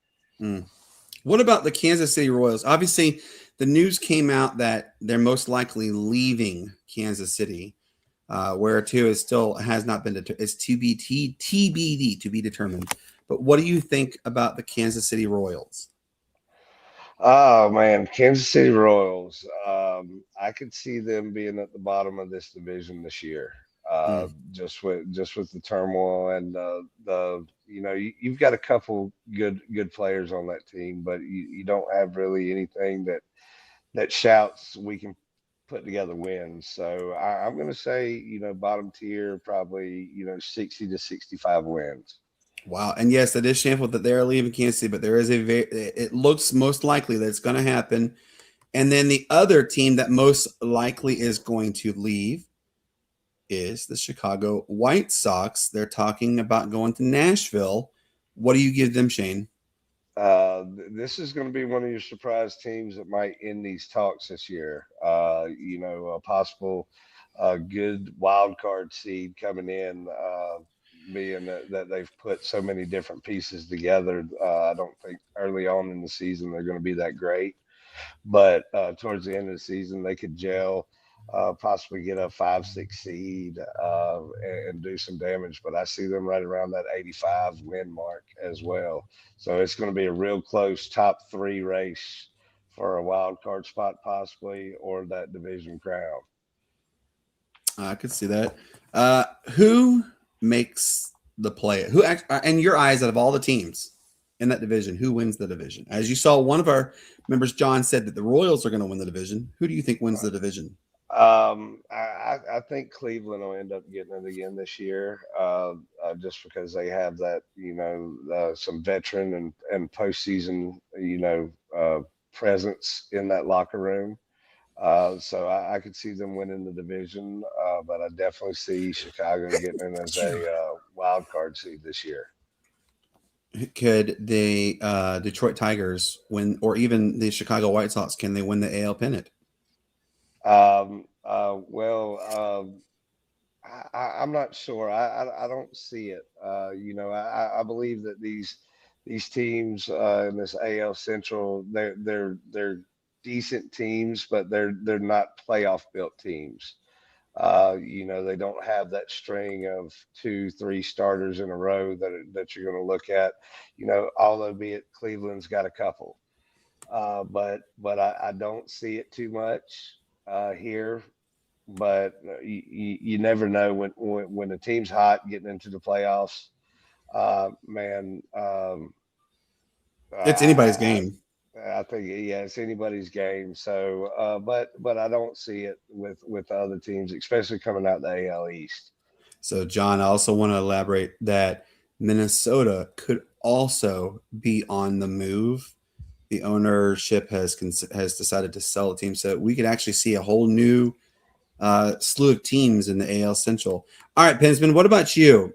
What about the Kansas City Royals? Obviously, the news came out that they're most likely leaving Kansas City, where to is still has not been it's TBD to be determined. But what do you think about the Kansas City Royals? Oh man, Kansas City Royals. I could see them being at the bottom of this division this year. Just with the turmoil and you've got a couple good players on that team, but you don't have really anything that shouts we can put together wins. So I'm going to say bottom tier, probably 60 to 65 wins. Wow. And yes, it is shameful that they're leaving Kansas City, but there is it looks most likely that it's going to happen. And then the other team that most likely is going to leave is the Chicago White Sox. They're talking about going to Nashville. What do you give them, Shane? This is going to be one of your surprise teams that might end these talks this year. A possible good wild card seed coming in. being that they've put so many different pieces together. I don't think early on in the season they're going to be that great, but towards the end of the season they could gel, possibly get a 5-6 seed, and do some damage. But I see them right around that 85 win mark as well. So it's going to be a real close top 3 race for a wild card spot possibly, or that division crown. I could see that. Who makes the play? Who, in your eyes, out of all the teams in that division, who wins the division? As you saw, one of our members, John, said that the Royals are going to win the division. Who do you think wins the division? I think Cleveland will end up getting it again this year, just because they have that, some veteran and postseason, presence in that locker room. So I could see them winning the division, but I definitely see Chicago getting in as a wild card seed this year. Could the Detroit Tigers win, or even the Chicago White Sox, can they win the AL pennant? I'm not sure. I don't see it. I believe that these teams in this AL Central, they're decent teams, but they're not playoff built teams. They don't have that string of 2-3 starters in a row that you're going to look at. Albeit Cleveland's got a couple, but I don't see it too much here. But you never know when a team's hot getting into the playoffs. It's anybody's game. I think, it's anybody's game. So, but I don't see it with the other teams, especially coming out the AL East. So, John, I also want to elaborate that Minnesota could also be on the move. The ownership has decided to sell the team, so we could actually see a whole new slew of teams in the AL Central. All right, Pensman, what about you?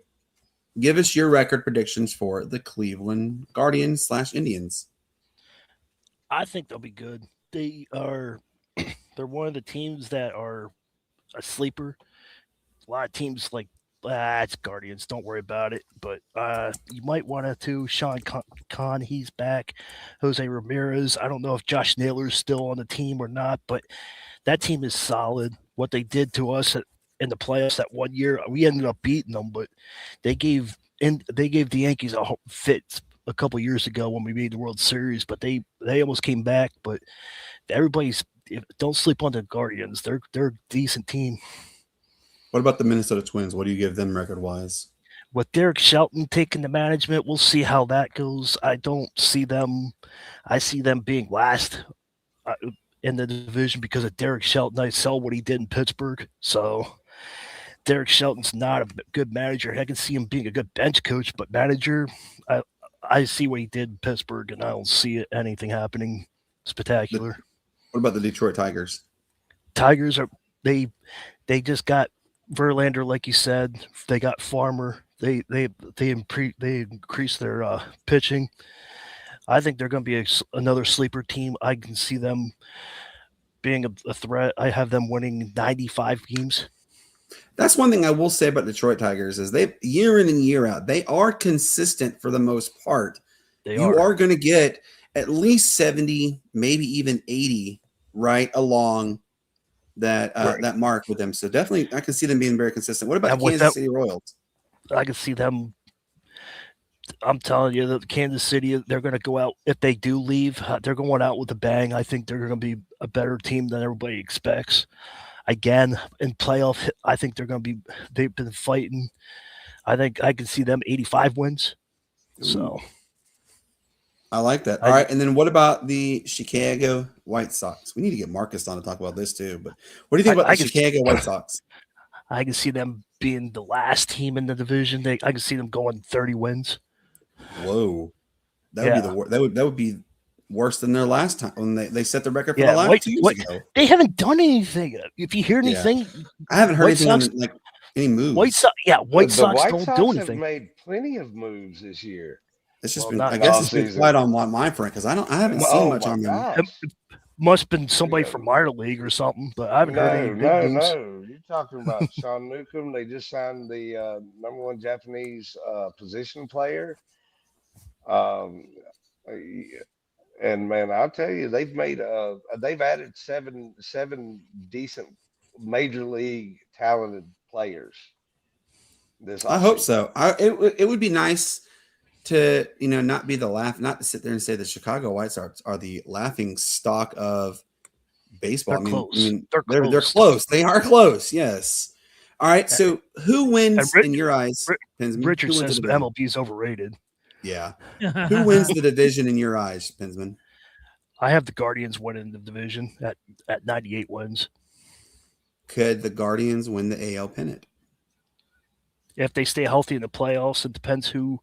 Give us your record predictions for the Cleveland Guardians / Indians. I think they'll be good. They're one of the teams that are a sleeper. A lot of teams like, it's Guardians, don't worry about it. But you might want to too. Sean Khan, he's back. Jose Ramirez. I don't know if Josh Naylor's still on the team or not, but that team is solid. What they did to us in the playoffs that one year, we ended up beating them, but they gave the Yankees a fit a couple years ago when we made the World Series, but they almost came back. But don't sleep on the Guardians. They're a decent team. What about the Minnesota Twins? What do you give them record-wise? With Derek Shelton taking the management, we'll see how that goes. I see them being last in the division because of Derek Shelton. I saw what he did in Pittsburgh. So Derek Shelton's not a good manager. I can see him being a good bench coach, but manager, I see what he did in Pittsburgh, and I don't see anything happening spectacular. What about the Detroit Tigers? Tigers they just got Verlander, like you said. They got Farmer. They increased their pitching. I think they're going to be another sleeper team. I can see them being a threat. I have them winning 95 games. That's one thing I will say about Detroit Tigers is they year in and year out, they are consistent for the most part. You are going to get at least 70, maybe even 80 right along that mark with them. So definitely I can see them being very consistent. What about Kansas City Royals? I can see them. I'm telling you that Kansas City, they're going to go out. If they do leave, they're going out with a bang. I think they're going to be a better team than everybody expects. Again, in playoff, I think they've been fighting. I think I can see them 85 wins. So I like that. All right. And then what about the Chicago White Sox? We need to get Marcus on to talk about this too. But what do you think about the Chicago White Sox? I can see them being the last team in the division. I can see them going 30 wins. Whoa. That would be worse than their last time when they set the record for the last 2 years ago. They haven't done anything. If you hear anything, I haven't heard anything on any moves. White Sox don't do anything. Have made plenty of moves this year. It's just been, I guess it's been quiet on my front because I haven't seen much on them. must have been somebody from minor league or something, but I haven't heard any big news. No. You're talking about Sean Newcomb. They just signed the #1 Japanese position player. And man, I'll tell you, they've added seven decent major league talented players. I hope so. It would be nice to not be not to sit there and say the Chicago White Sox are the laughing stock of baseball. They're close. They're close. They are close. Yes. All right. So who wins in your eyes? Richard says MLB is overrated. Yeah. Who wins the division in your eyes, Pinsman? I have the Guardians winning the division at 98 wins. Could the Guardians win the AL pennant? If they stay healthy in the playoffs, it depends who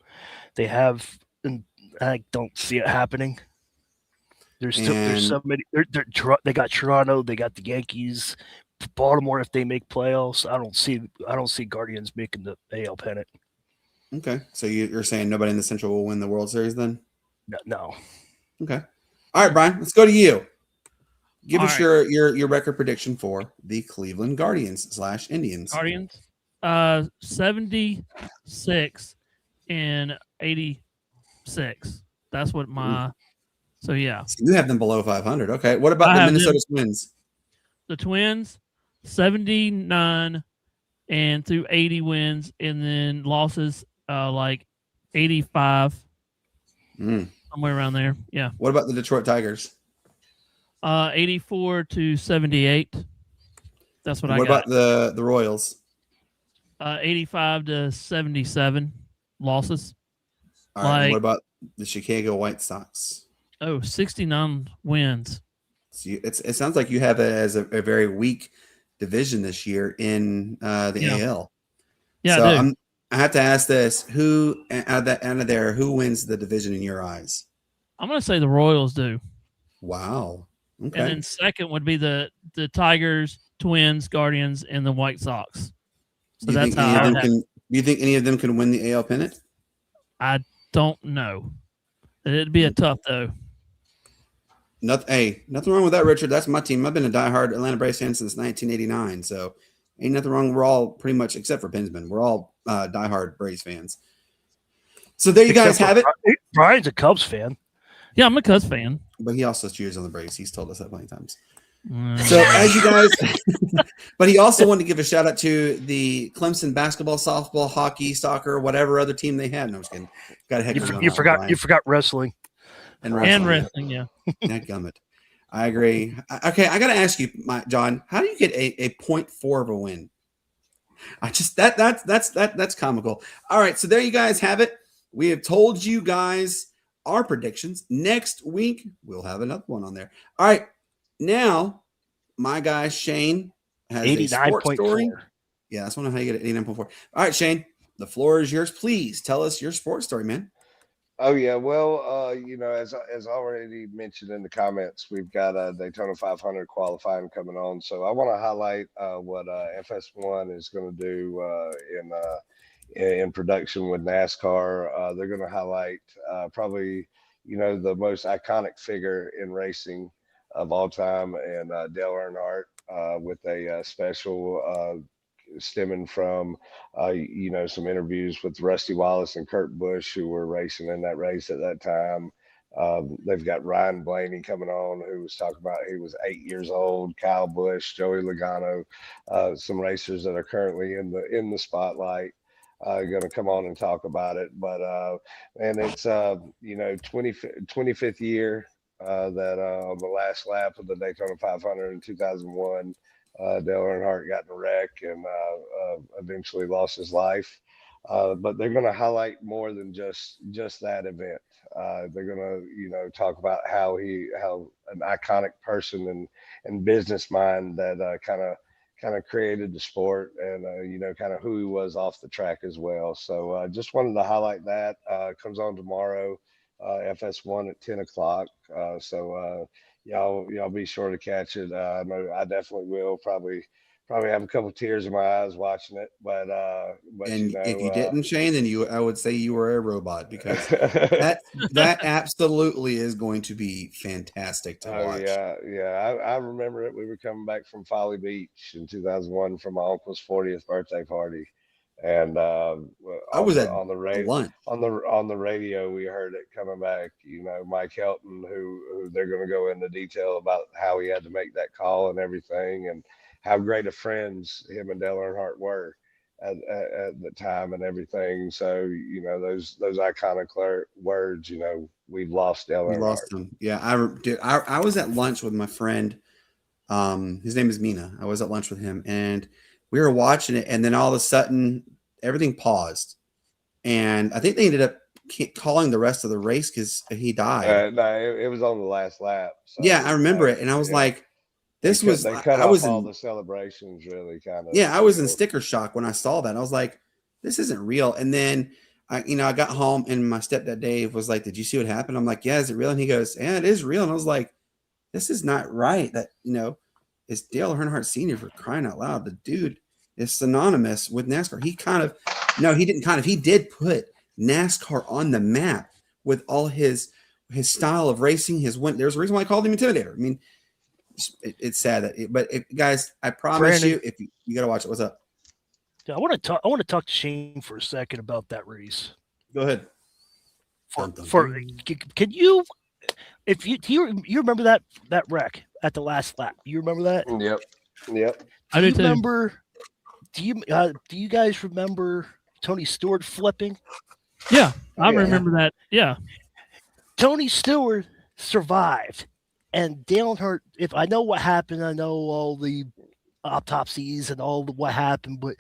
they have. And I don't see it happening. There's so many. They got Toronto. They got the Yankees. Baltimore. If they make playoffs, I don't see Guardians making the AL pennant. Okay, so you're saying nobody in the Central will win the World Series then? No. Okay. All right, Brian. Let's go to you. Give us your record prediction for the Cleveland Guardians / Indians. Guardians, 76 and 86. That's what my. So yeah. So you have them below 500. Okay. What about the Minnesota Twins? The Twins, 79 and through 80 wins, and then losses like 85, somewhere around there. Yeah. What about the Detroit Tigers? 84 to 78. That's what I got. What about the Royals? 85 to 77 losses. All right. What about the Chicago White Sox? 69 wins. So it sounds like you have it as a very weak division this year in the AL. Yeah, so I have to ask this: who out of there, who wins the division in your eyes? I'm going to say the Royals do. Wow. Okay. And then second would be the Tigers, Twins, Guardians, and the White Sox. So that's how do you think any of them can win the AL pennant? I don't know. It'd be a tough though. Nothing wrong with that, Richard. That's my team. I've been a diehard Atlanta Braves fan since 1989, so ain't nothing wrong. We're all pretty much, except for Pinsman, we're all diehard Braves fans. So there you guys have it. Brian's a Cubs fan. Yeah, I'm a Cubs fan. But he also cheers on the Braves. He's told us that plenty of times. So as you guys, but he also wanted to give a shout out to the Clemson basketball, softball, hockey, soccer, whatever other team they had. No, I'm just kidding. Got a heck of you forgot wrestling. And wrestling, yeah. Gummit. I agree. Okay, I got to ask you, John, how do you get a 0.4 of a win? That's comical. All right, so there you guys have it. We have told you guys our predictions. Next week, we'll have another one on there. All right, now my guy Shane has 89.4. Yeah, I just want to know how you get it 89.4. All right, Shane, the floor is yours. Please tell us your sports story, man. Oh yeah, well, as already mentioned in the comments, we've got a Daytona 500 qualifying coming on. So I want to highlight what FS1 is going to do in production with NASCAR. They're going to highlight probably the most iconic figure in racing of all time, and Dale Earnhardt with a special stemming from some interviews with Rusty Wallace and Kurt Busch, who were racing in that race at that time. They've got Ryan Blaney coming on, who was talking about he was 8 years old. Kyle Busch, Joey Logano, some racers that are currently in the spotlight. Going to come on and talk about it, but and it's 25th year that on the last lap of the Daytona 500 in 2001. Dale Earnhardt got in a wreck and eventually lost his life. But they're going to highlight more than just that event. They're going to, talk about how an iconic person and business mind that kind of created the sport and, kind of who he was off the track as well. So just wanted to highlight that. Comes on tomorrow, FS1 at 10 o'clock. So y'all be sure to catch it. I know I definitely will probably probably have a couple tears in my eyes watching it. But And if you didn't, Shane, then I would say you were a robot, because that absolutely is going to be fantastic to watch. Yeah. I remember it. We were coming back from Folly Beach in 2001 from my uncle's 40th birthday party, and I was on the radio. lunch. On the radio, we heard it coming back. Mike Helton, who they're going to go into detail about how he had to make that call and everything, and how great of friends him and Dale Earnhardt were at the time and everything. So those iconic words. We've lost Dale Earnhardt. We lost him. Yeah, I was at lunch with my friend. His name is Mina. I was at lunch with him, and we were watching it, and then all of a sudden, everything paused, and I think they ended up calling the rest of the race because he died. No, it was on the last lap. So, yeah, I remember it, and I was like, "This was." They cut off all the celebrations, really, kind of. Yeah, I was in sticker shock when I saw that. I was like, "This isn't real." And then, I got home, and my stepdad Dave was like, "Did you see what happened?" I'm like, "Yeah, is it real?" And he goes, "Yeah, it is real." And I was like, "This is not right. That it's Dale Earnhardt Sr. for crying out loud. The dude is synonymous with NASCAR. He did put NASCAR on the map with all his style of racing. There's a reason why I called him Intimidator. I mean, it's sad that, guys, I promise Brandon, you got to watch it. What's up? I want to talk to Shane for a second about that race. Go ahead. Can you, if you remember that wreck at the last lap? You remember that? Yep. I do too. Remember? Do you guys remember Tony Stewart flipping? Yeah, I remember that. Yeah, Tony Stewart survived, and Dale Earnhardt. If I know what happened, I know all the autopsies and all what happened, but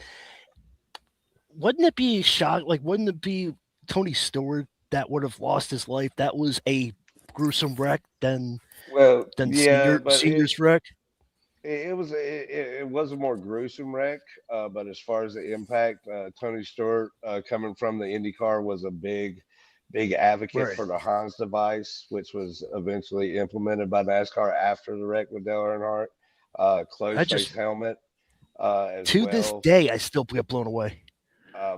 wouldn't it be a shock? Like, wouldn't it be Tony Stewart that would have lost his life? That was a gruesome wreck. Senior's wreck. It was a more gruesome wreck, but as far as the impact, Tony Stewart coming from the IndyCar was a big advocate for the Hans device, which was eventually implemented by NASCAR after the wreck with Dale Earnhardt. Closed face helmet. To this day, I still get blown away.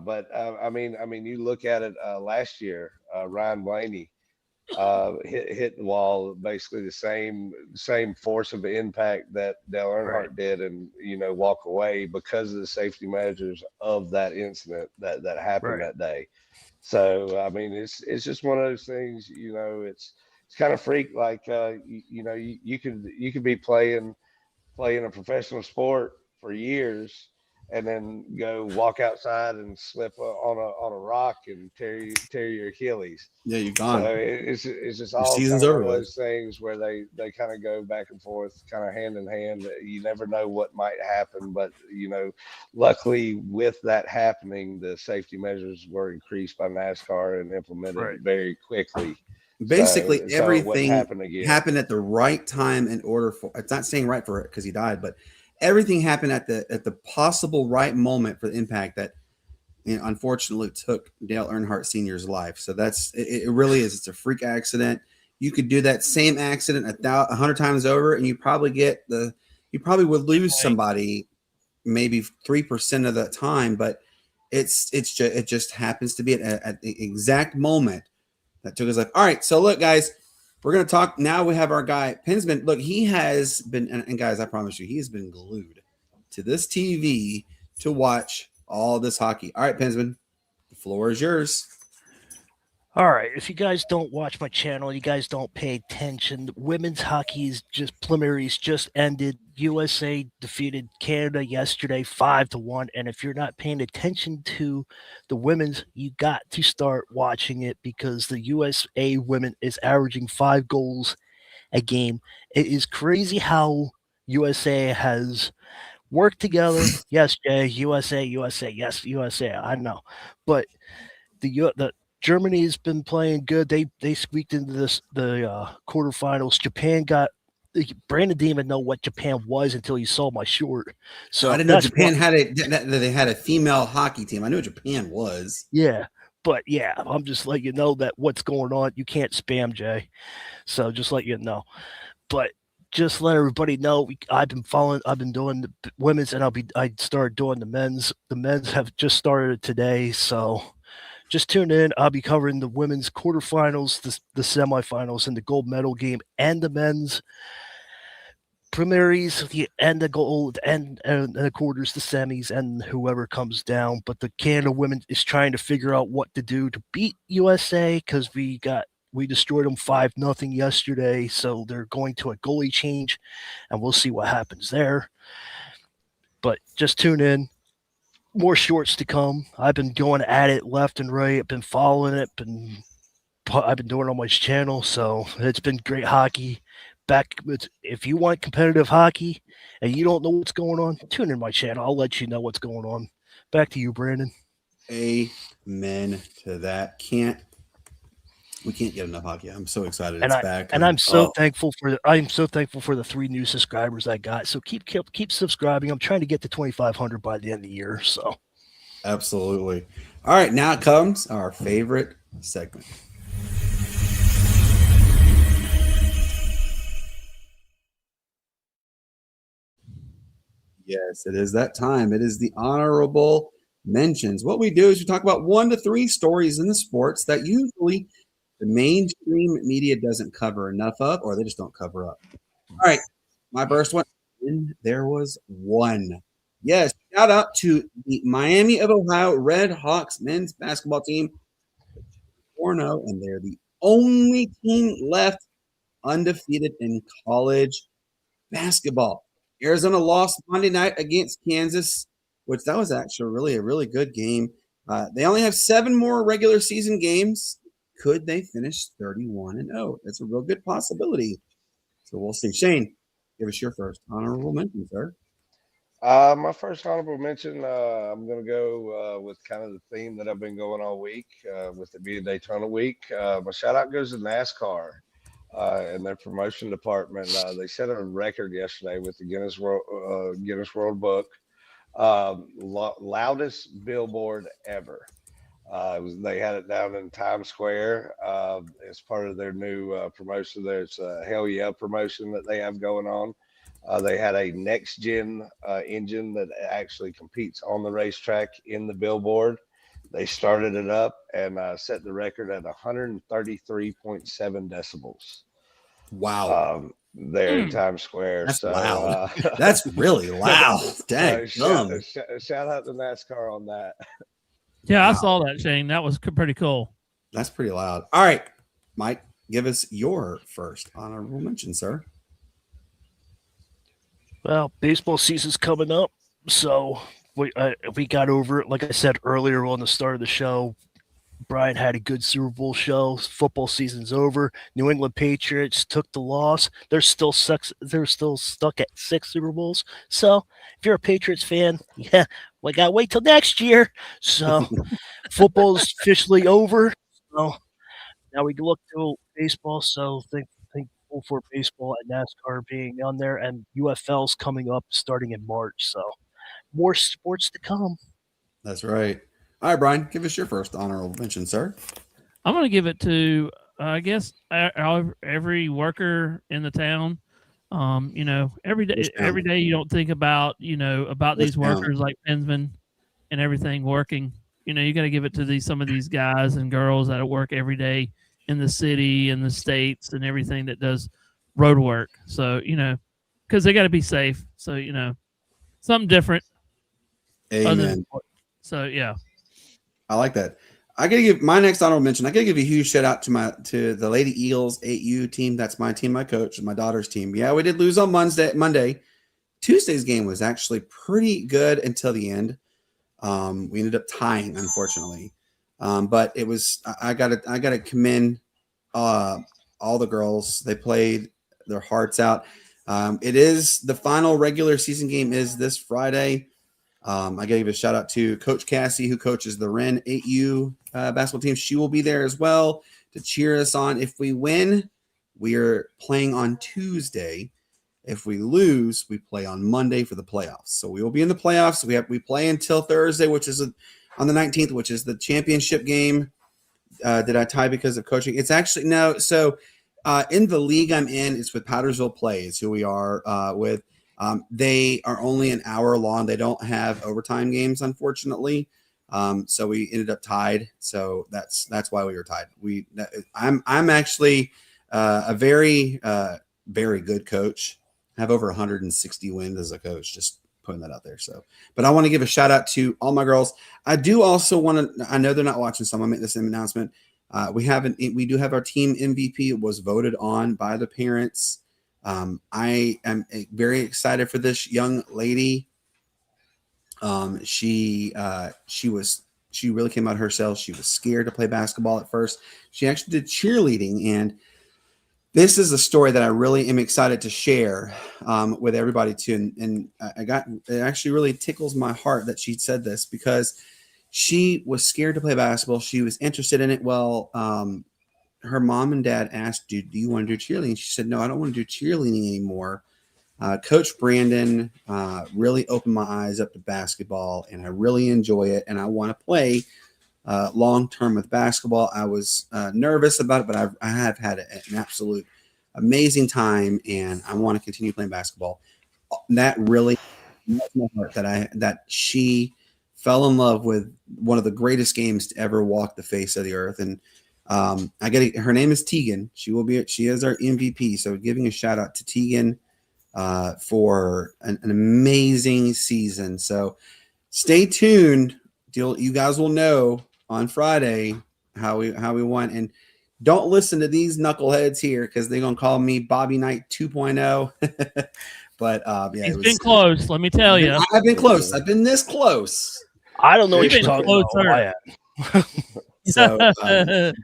But I mean, you look at it last year, Ryan Blaney hit the wall, basically the same force of impact that Dale Earnhardt did, and walk away because of the safety measures of that incident that happened that day. So I mean, it's just one of those things. It's kind of freak. Like you could be playing a professional sport for years, and then go walk outside and slip on a rock and tear your Achilles. Yeah, you're gone. So it's just all season's kind of over one of with. those things where they kind of go back and forth, kind of hand in hand. You never know what might happen, but luckily with that happening, the safety measures were increased by NASCAR and implemented very quickly. Basically, so everything happened at the right time in order for. It's not saying right for it because he died, but everything happened at the possible right moment for the impact that, unfortunately took Dale Earnhardt Sr.'s life. So it really is. It's a freak accident. You could do that same accident 100 times over, and you probably would lose somebody maybe 3% of the time, but it just happens to be at the exact moment that took his life. All right, so look, guys. We're going to talk now. We have our guy, Pinsman. Look, he has been, and guys, I promise you, he has been glued to this TV to watch all this hockey. All right, Pinsman, the floor is yours. All right. If you guys don't watch my channel, you guys don't pay attention. Women's hockey's preliminaries just ended. USA defeated Canada yesterday 5-1. And if you're not paying attention to the women's, you got to start watching it because the USA women is averaging 5 goals a game. It is crazy how USA has worked together. Yes, Jay, USA. Yes, USA. I know, but the Germany's been playing good. They squeaked into the quarterfinals. Japan Brandon didn't even know what Japan was until he saw my short. So I didn't know Japan they had a female hockey team. I knew what Japan was. Yeah, but yeah, I'm just letting you know that what's going on. You can't spam Jay, so just let you know. But just let everybody know I've been doing the women's, and I started doing the men's. The men's have just started today, so just tune in. I'll be covering the women's quarterfinals, the semifinals, and the gold medal game, and the men's primaries, and the gold, and the quarters, the semis, and whoever comes down. But the Canada women is trying to figure out what to do to beat USA, because we destroyed them 5-0 yesterday, so they're going to a goalie change, and we'll see what happens there. But just tune in. More shorts to come. I've been going at it left and right. I've been following it. I've been doing it on my channel, so it's been great hockey. If you want competitive hockey and you don't know what's going on, tune in my channel. I'll let you know what's going on. Back to you, Brandon. Amen to that. We can't get enough hockey. I'm so excited and it's back. And I'm so thankful for the 3 new subscribers I got. So keep subscribing. I'm trying to get to 2,500 by the end of the year. So absolutely. All right, now comes our favorite segment. Yes, it is that time. It is the honorable mentions. What we do is we talk about 1 to 3 stories in the sports that usually the mainstream media doesn't cover enough of, or they just don't cover up. All right, my first one. And there was one. Yes, shout out to the Miami of Ohio Red Hawks men's basketball team. 4-0, and they're the only team left undefeated in college basketball. Arizona lost Monday night against Kansas, which that was actually a really good game. They only have 7 more regular season games. Could they finish 31-0? That's a real good possibility. So we'll see. Shane, give us your first honorable mention, sir. My first honorable mention, I'm going to go with kind of the theme that I've been going all week, with it being Daytona week. My shout out goes to NASCAR and their promotion department. They set a record yesterday with the Guinness World Book, loudest billboard ever. They had it down in Times Square as part of their new promotion. There's a Hell Yeah promotion that they have going on. They had a next-gen engine that actually competes on the racetrack in the billboard. They started it up and set the record at 133.7 decibels. Wow. There in Times Square. That's so, loud. That's really loud. Dang. Shout out to NASCAR on that. Yeah, Wow. I saw that, Shane. That was pretty cool. That's pretty loud. All right, Mike, give us your first honorable mention, sir. Well, baseball season's coming up, so we got over it. Like I said earlier on the start of the show, Brian had a good Super Bowl show. Football season's over. New England Patriots took the loss. They're still stuck at 6 Super Bowls. So if you're a Patriots fan, yeah, we gotta wait till next year. So football's officially over. So now we look to baseball. So thankful for baseball and NASCAR being on there, and UFL's coming up starting in March. So more sports to come. That's right. All right, Brian, give us your first honorable mention, sir. I'm going to give it to, I guess, every worker in the town. Every day you don't think about, about these workers like Pensman and everything working. You got to give it to some of these guys and girls that work every day in the city and the states and everything that does road work. So, because they got to be safe. So, something different. Amen. So, yeah. I like that. I gotta give my next honorable mention. I gotta give a huge shout out to the Lady Eagles 8U team. That's my team, my coach, and my daughter's team. Yeah, we did lose on Monday. Tuesday's game was actually pretty good until the end. We ended up tying, unfortunately. But it was I gotta commend all the girls. They played their hearts out. It is the final regular season game is this Friday. I gave a shout out to Coach Cassie, who coaches the Wren 8U basketball team. She will be there as well to cheer us on. If we win, we are playing on Tuesday. If we lose, we play on Monday for the playoffs. So we will be in the playoffs. We play until Thursday, which is on the 19th, which is the championship game. Did I tie because of coaching? It's actually no. So In the league I'm in, it's with Powdersville Plays, who we are with. They are only an hour long. They don't have overtime games, unfortunately. So we ended up tied. So that's why we were tied. I'm actually a very very good coach. I have over 160 wins as a coach. Just putting that out there. So, but I want to give a shout out to all my girls. I do also want to. I know they're not watching, so I'm gonna make this announcement. We do have our team MVP. It was voted on by the parents. I am very excited for this young lady. She really came out of herself. She was scared to play basketball at first. She actually did cheerleading, and this is a story that I really am excited to share with everybody too. And it actually really tickles my heart that she said this, because she was scared to play basketball. She was interested in it. Well, her mom and dad asked, do you want to do cheerleading? She said, no, I don't want to do cheerleading anymore. Coach Brandon really opened my eyes up to basketball, and I really enjoy it, and I want to play long-term with basketball. I was nervous about it, but I have had an absolute amazing time, and I want to continue playing basketball. That really melts my heart that she fell in love with one of the greatest games to ever walk the face of the earth. And her name is Tegan. She is our MVP. So giving a shout out to Tegan for an amazing season. So stay tuned. You guys will know on Friday how we won. And don't listen to these knuckleheads here, because they're gonna call me Bobby Knight 2.0. But yeah, it's been close. Let me tell you, I've been close. I've been this close. I don't know what You've you're been talking about. closer. So,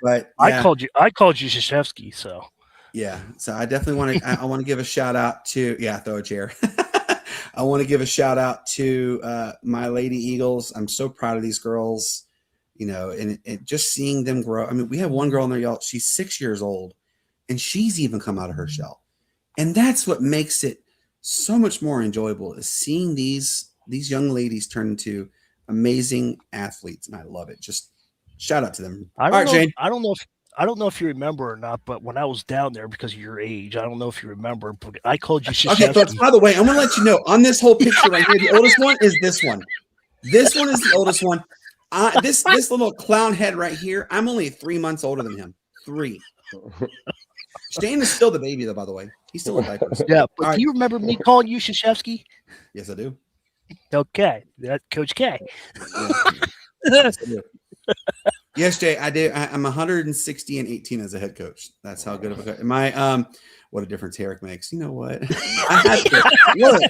but yeah. I called you Krzyzewski. So yeah. So I definitely want to give a shout out to throw a chair. I want to give a shout out to my Lady Eagles. I'm so proud of these girls, and just seeing them grow. I mean, we have one girl in there, y'all. She's 6 years old, and she's even come out of her shell. And that's what makes it so much more enjoyable, is seeing these young ladies turn into amazing athletes. And I love it. Just shout out to them. I don't know if you remember or not, but when I was down there, because of your age, I don't know if you remember, but I called you Krzyzewski. Okay, folks, by the way, I'm going to let you know, on this whole picture right here, the oldest one is this one. This one is the oldest one. This little clown head right here, I'm only 3 months older than him. 3. Shane is still the baby, though, by the way. He's still in diapers. Yeah, but do you remember me calling you Krzyzewski? Yes, I do. Okay, that's Coach K. Yes, I do. Yes, Jay, I do. I'm 160 and 18 as a head coach. That's how good of a coach. Am I? What a difference Eric makes. You know what? I have to look.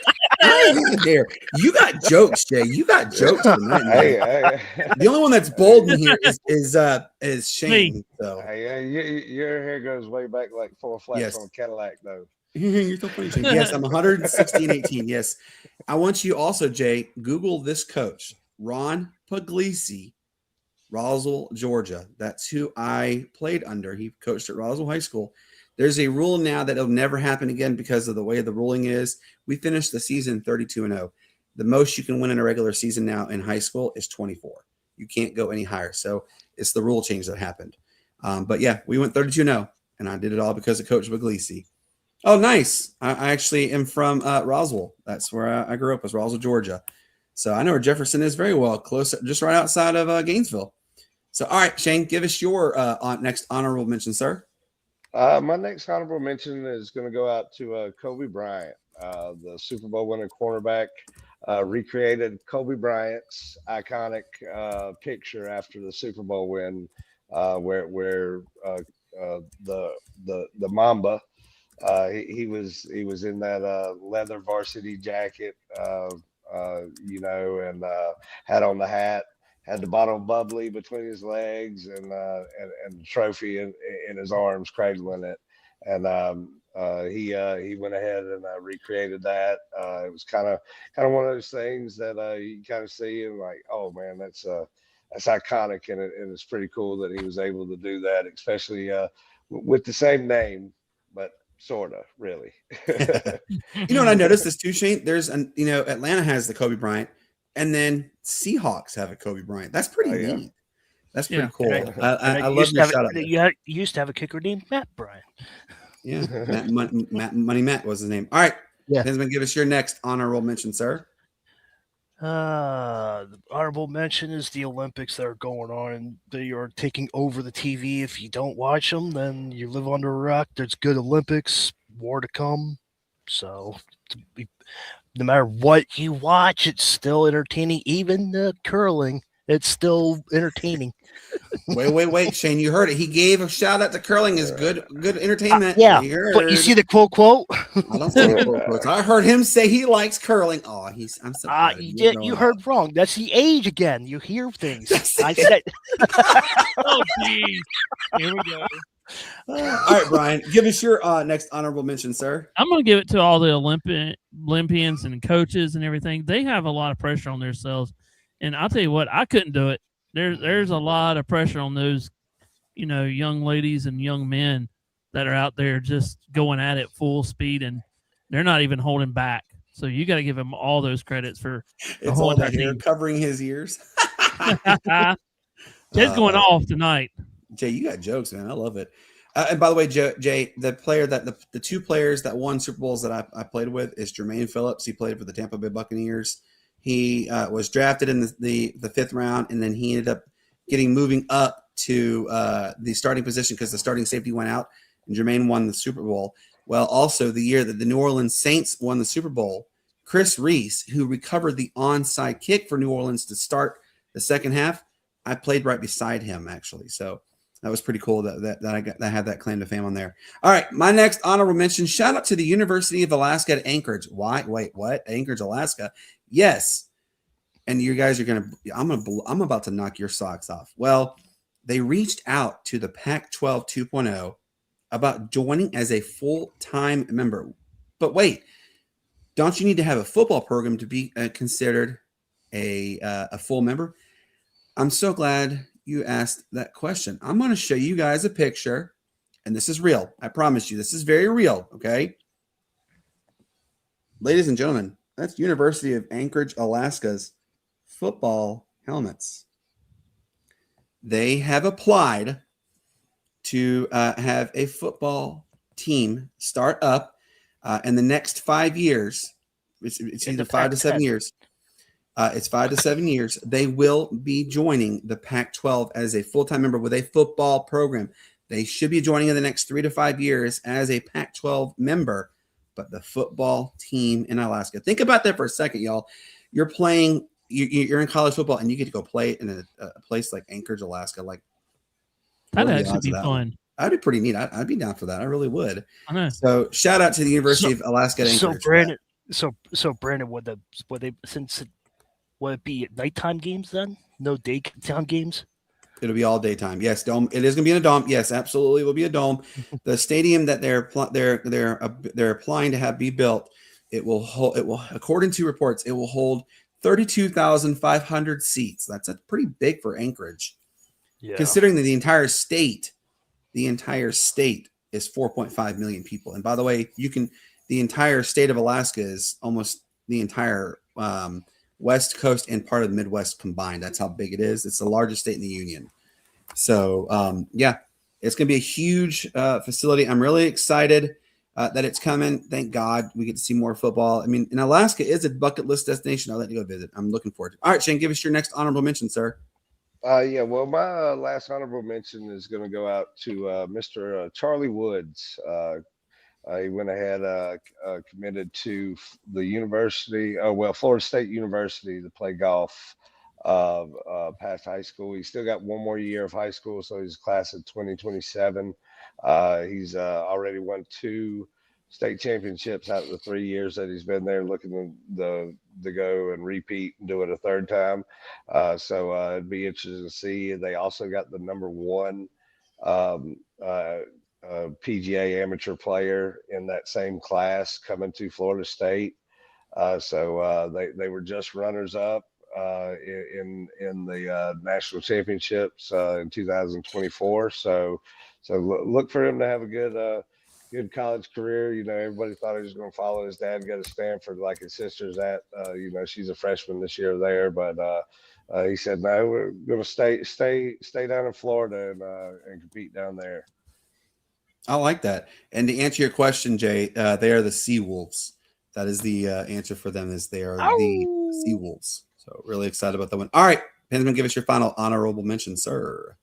I don't even care. You got jokes, Jay. You got jokes tonight. Hey. The only one that's bold in here is Shane. Me. So Your hair goes way back like 4 flaps on a Cadillac, though. You're so funny, Shane. Yes, I'm 160 and 18. Yes. I want you also, Jay, Google this coach, Ron Puglisi, Roswell, Georgia. That's who I played under. He coached at Roswell High School. There's a rule now that it'll never happen again because of the way the ruling is. We finished the season 32-0. The most you can win in a regular season now in high school is 24. You can't go any higher. So it's the rule change that happened. But yeah, we went 32-0, and I did it all because of Coach Puglisi. Oh, nice. I actually am from Roswell. That's where I grew up, was Roswell, Georgia. So I know where Jefferson is very well, close, just right outside of Gainesville. So, all right, Shane, give us your next honorable mention, sir. My next honorable mention is going to go out to Kobe Bryant, the Super Bowl winning quarterback. Recreated Kobe Bryant's iconic picture after the Super Bowl win, where the Mamba, he was in that leather varsity jacket, and had on the hat. Had the bottle of bubbly between his legs and the trophy in his arms, cradling it. And he went ahead and recreated that. It was kind of one of those things that you kind of see and like, oh man, that's iconic, and it's pretty cool that he was able to do that, especially with the same name, but sort of really. You know what I noticed this too, Shane? There's Atlanta has the Kobe Bryant. And then Seahawks have a Kobe Bryant. That's pretty neat. That's pretty cool. I love your shout out. You used to have a kicker named Matt Bryant. Yeah, Money Matt was his name. All right, Yeah. Benjamin, give us your next honorable mention, sir. The honorable mention is the Olympics that are going on, and they are taking over the TV. If you don't watch them, then you live under a rock. There's good Olympics, more to come. So, no matter what you watch, it's still entertaining. Even the curling, it's still entertaining. Wait, Shane, you heard it. He gave a shout out to curling as good entertainment. Yeah, You heard. but you see the quote? I don't see the quotes. I heard him say he likes curling. Oh, I'm so proud of you heard wrong. That's the age again. You hear things. I said. Oh, geez. Here we go. All right, Brian, give us your next honorable mention, sir. I'm going to give it to all the Olympians and coaches and everything. They have a lot of pressure on themselves. And I'll tell you what, I couldn't do it. There's a lot of pressure on those, young ladies and young men that are out there just going at it full speed, and they're not even holding back. So you got to give them all those credits for it's all that hair covering his ears. Jay's going off tonight. Jay, you got jokes, man. I love it. And by the way, Jay, the two players that won Super Bowls that I played with is Jermaine Phillips. He played for the Tampa Bay Buccaneers. He was drafted in the 5th round, and then he ended up moving up to the starting position because the starting safety went out, and Jermaine won the Super Bowl. Well, also the year that the New Orleans Saints won the Super Bowl, Chris Reese, who recovered the onside kick for New Orleans to start the second half, I played right beside him, actually. So that was pretty cool that I had that claim to fame on there. All right, my next honorable mention, shout out to the University of Alaska at Anchorage. Why? Wait, what? Anchorage, Alaska? Yes. And you guys are I'm about to knock your socks off. Well, they reached out to the Pac-12 2.0 about joining as a full-time member. But wait, don't you need to have a football program to be considered a full member? I'm so glad you asked that question. I'm going to show you guys a picture, and this is real. I promise you, this is very real, okay? Ladies and gentlemen, that's University of Anchorage, Alaska's football helmets. They have applied to have a football team start up in the next 5 years. It's either 5 to 7 years. It's 5 to 7 years. They will be joining the Pac-12 as a full-time member with a football program. They should be joining in the next 3 to 5 years as a Pac-12 member, but the football team in Alaska. Think about that for a second, y'all. You're playing, you're in college football, and you get to go play in a place like Anchorage, Alaska. Like, that'd actually be fun. That'd be pretty neat. I'd be down for that. I really would. I know. So shout out to the University of Alaska at Anchorage. So Brandon, would it be nighttime games then? No daytime games? It'll be all daytime. Yes, dome. It is going to be in a dome. Yes, absolutely, it will be a dome. The stadium that they're applying to have be built, it will according to reports, it will hold 32,500 seats. That's pretty big for Anchorage, considering that the entire state is 4.5 million people. And by the way, the entire state of Alaska is almost the entire West Coast and part of the Midwest combined. That's how big it is. It's the largest state in the union. So, it's going to be a huge facility. I'm really excited that it's coming. Thank God we get to see more football. I mean, and Alaska is a bucket list destination. I'll let you go visit. I'm looking forward to it. All right, Shane, give us your next honorable mention, sir. Well, my last honorable mention is going to go out to Mr. Charlie Woods. He went ahead, committed to the university, Florida State University, to play golf past high school. He's still got one more year of high school, so he's class of 2027. He's already won 2 state championships out of the 3 years that he's been there, looking to go and repeat and do it a third time. So it'd be interesting to see. They also got the number 1 PGA amateur player in that same class coming to Florida State. So they were just runners up in the national championships in 2024. So look for him to have a good college career. Everybody thought he was going to follow his dad and go to Stanford like his sister's at. She's a freshman this year there, but he said, no, we're going to stay down in Florida and compete down there. I like that. And to answer your question, Jay, they are the Sea Wolves. That is the answer for them. Is they are the Sea Wolves. So really excited about that one. All right, Pensman, give us your final honorable mention, sir.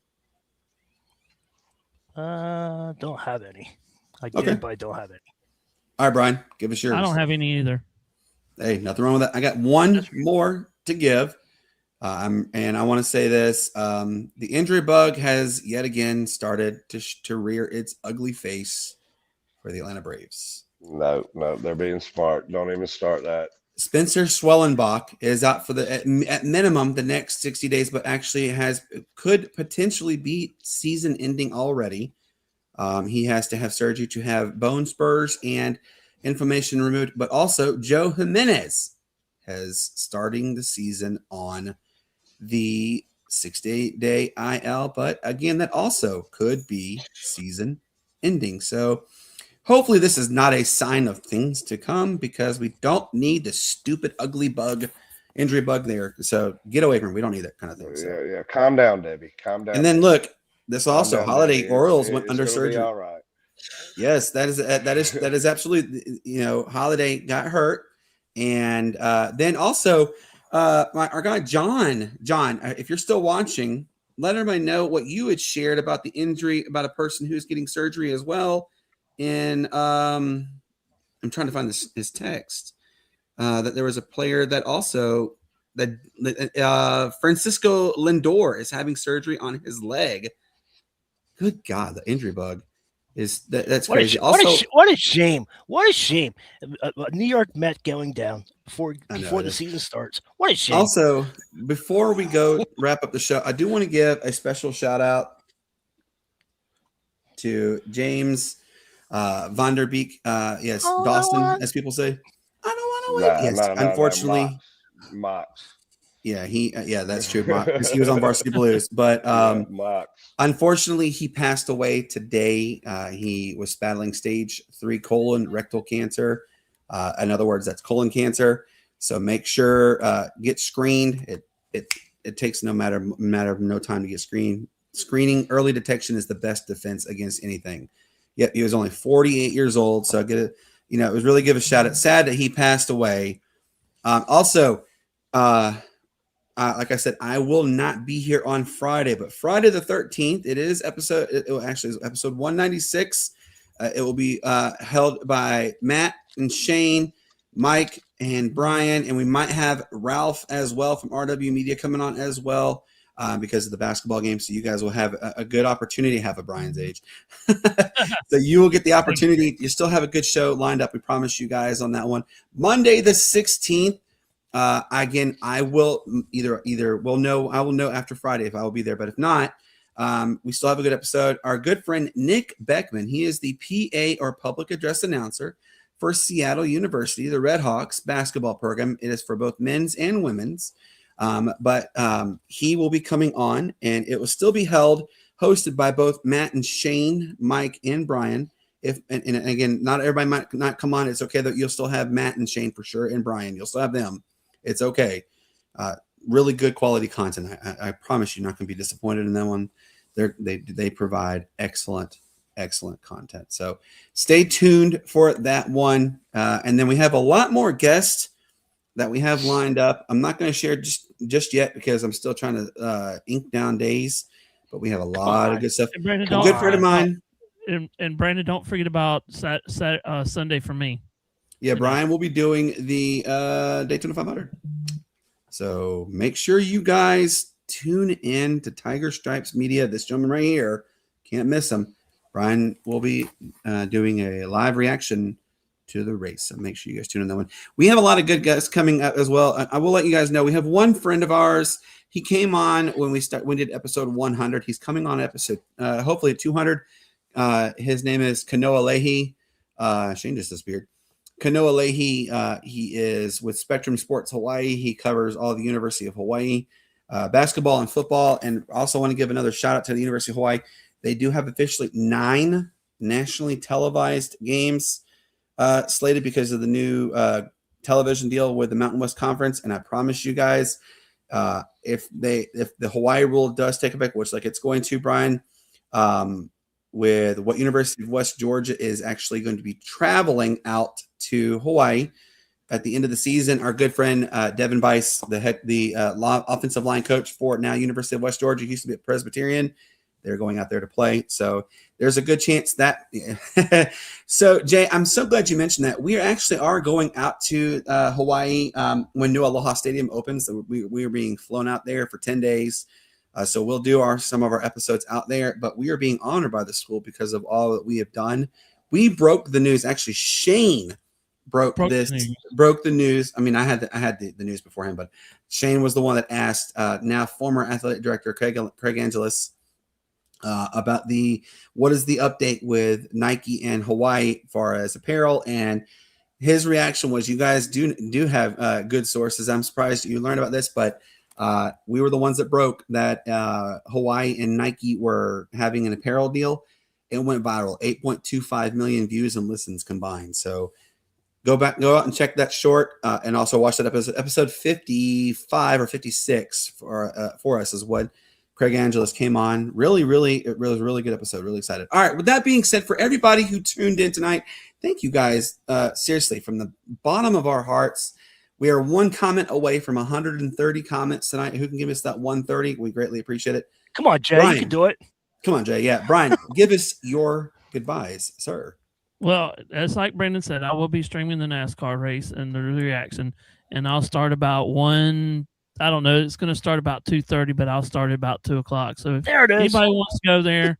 Don't have any. I Okay. did, but I don't have any. All right, Brian, give us yours. I don't have any either. Hey, nothing wrong with that. I got one more to give. And I want to say this. The injury bug has yet again started to rear its ugly face for the Atlanta Braves. No, they're being smart. Don't even start that. Spencer Schwellenbach is out for at minimum the next 60 days, but actually could potentially be season ending already. He has to have surgery to have bone spurs and inflammation removed, but also Joe Jimenez has starting the season on the 68-day IL, but again, that also could be season ending. So hopefully this is not a sign of things to come, because we don't need the stupid, ugly injury bug there. So get away from it. We don't need that kind of thing. So. Yeah. Calm down, Debbie. Calm down. And then look, this also holiday Debbie. Orioles went under surgery. All right. Yes, that is absolutely. Holiday got hurt, and then also our guy John, if you're still watching, let everybody know what you had shared about the injury, about a person who's getting surgery as well. And I'm trying to find his text that there was a player that also Francisco Lindor is having surgery on his leg. Good God, the injury bug that's crazy. What a shame! What a shame! New York Met going down before the season starts. What a shame! Also, before we go wrap up the show, I do want to give a special shout out to James Vanderbeek. Yes, Dawson, as people say. I don't want to wait. Yes, unfortunately, Mox. Yeah, that's true. Mox, he was on Varsity Blues, but unfortunately, he passed away today. He was battling stage 3 colon rectal cancer. In other words, that's colon cancer. So make sure get screened. It takes no matter of no time to get screened. Screening, early detection is the best defense against anything. Yep, he was only 48 years old. So it was really give a shout out. Sad that he passed away. Like I said, I will not be here on Friday, but Friday the 13th, it is episode 196. It will be held by Matt and Shane, Mike and Brian, and we might have Ralph as well from RW Media coming on as well because of the basketball game. So you guys will have a good opportunity to have a Brian's age. So you will get the opportunity. You still have a good show lined up. We promise you guys on that one. Monday the 16th. Again, I will I will know after Friday if I will be there, but if not, we still have a good episode. Our good friend Nick Beckman, he is the PA or public address announcer for Seattle University, the Red Hawks basketball program. It is for both men's and women's. But he will be coming on, and it will still be hosted by both Matt and Shane, Mike and Brian. And again, not everybody might not come on. It's okay that you'll still have Matt and Shane for sure, and Brian. You'll still have them. It's okay. Really good quality content. I promise you're not going to be disappointed in that one. They provide excellent content. So stay tuned for that one. And then we have a lot more guests that we have lined up. I'm not going to share just yet because I'm still trying to ink down days. But we have a lot of good stuff. A good friend of mine. And Brandon, don't forget about Sunday for me. Yeah, Brian will be doing the Daytona 500. So make sure you guys tune in to Tiger Stripes Media. This gentleman right here, can't miss him. Brian will be doing a live reaction to the race. So make sure you guys tune in that one. We have a lot of good guests coming up as well. I will let you guys know. We have one friend of ours. He came on when we did episode 100. He's coming on episode, hopefully 200. His name is Kanoa Leahy. Shane just disappeared. Kanoa Leahy, he is with Spectrum Sports Hawaii. He covers all the University of Hawaii basketball and football. And also want to give another shout out to the University of Hawaii. They do have officially 9 nationally televised games slated because of the new television deal with the Mountain West Conference. And I promise you guys, if the Hawaii rule does take effect, which like it's going to, Brian, with what University of West Georgia is actually going to be traveling out to Hawaii at the end of the season. Our good friend Devin Bice, the offensive line coach for now University of West Georgia, used to be at Presbyterian. They're going out there to play. So there's a good chance that. So, Jay, I'm so glad you mentioned that. We actually are going out to Hawaii when New Aloha Stadium opens. So we are being flown out there for 10 days. So we'll do some of our episodes out there. But we are being honored by the school because of all that we have done. We broke the news. Actually, Shane broke the news. I mean, I had the news before him, but Shane was the one that asked now former athletic director Craig Angeles about what is the update with Nike and Hawaii as far as apparel, and his reaction was, you guys do have good sources. I'm surprised you learned about this, but we were the ones that broke that Hawaii and Nike were having an apparel deal. It went viral, 8.25 million views and listens combined. So go out and check that short, and also watch that episode 55 or 56 for us is what Craig Angeles came on. It was a really good episode. Really excited. All right. With that being said, for everybody who tuned in tonight, thank you guys. Seriously, from the bottom of our hearts, we are one comment away from 130 comments tonight. Who can give us that 130? We greatly appreciate it. Come on, Jay. Brian, you can do it. Come on, Jay. Yeah. Brian, give us your goodbyes, sir. Well, it's like Brandon said, I will be streaming the NASCAR race and the reaction, and I'll start about 1. I don't know. It's going to start about 2:30, but I'll start at about 2:00. So if there it is. Anybody wants to go there,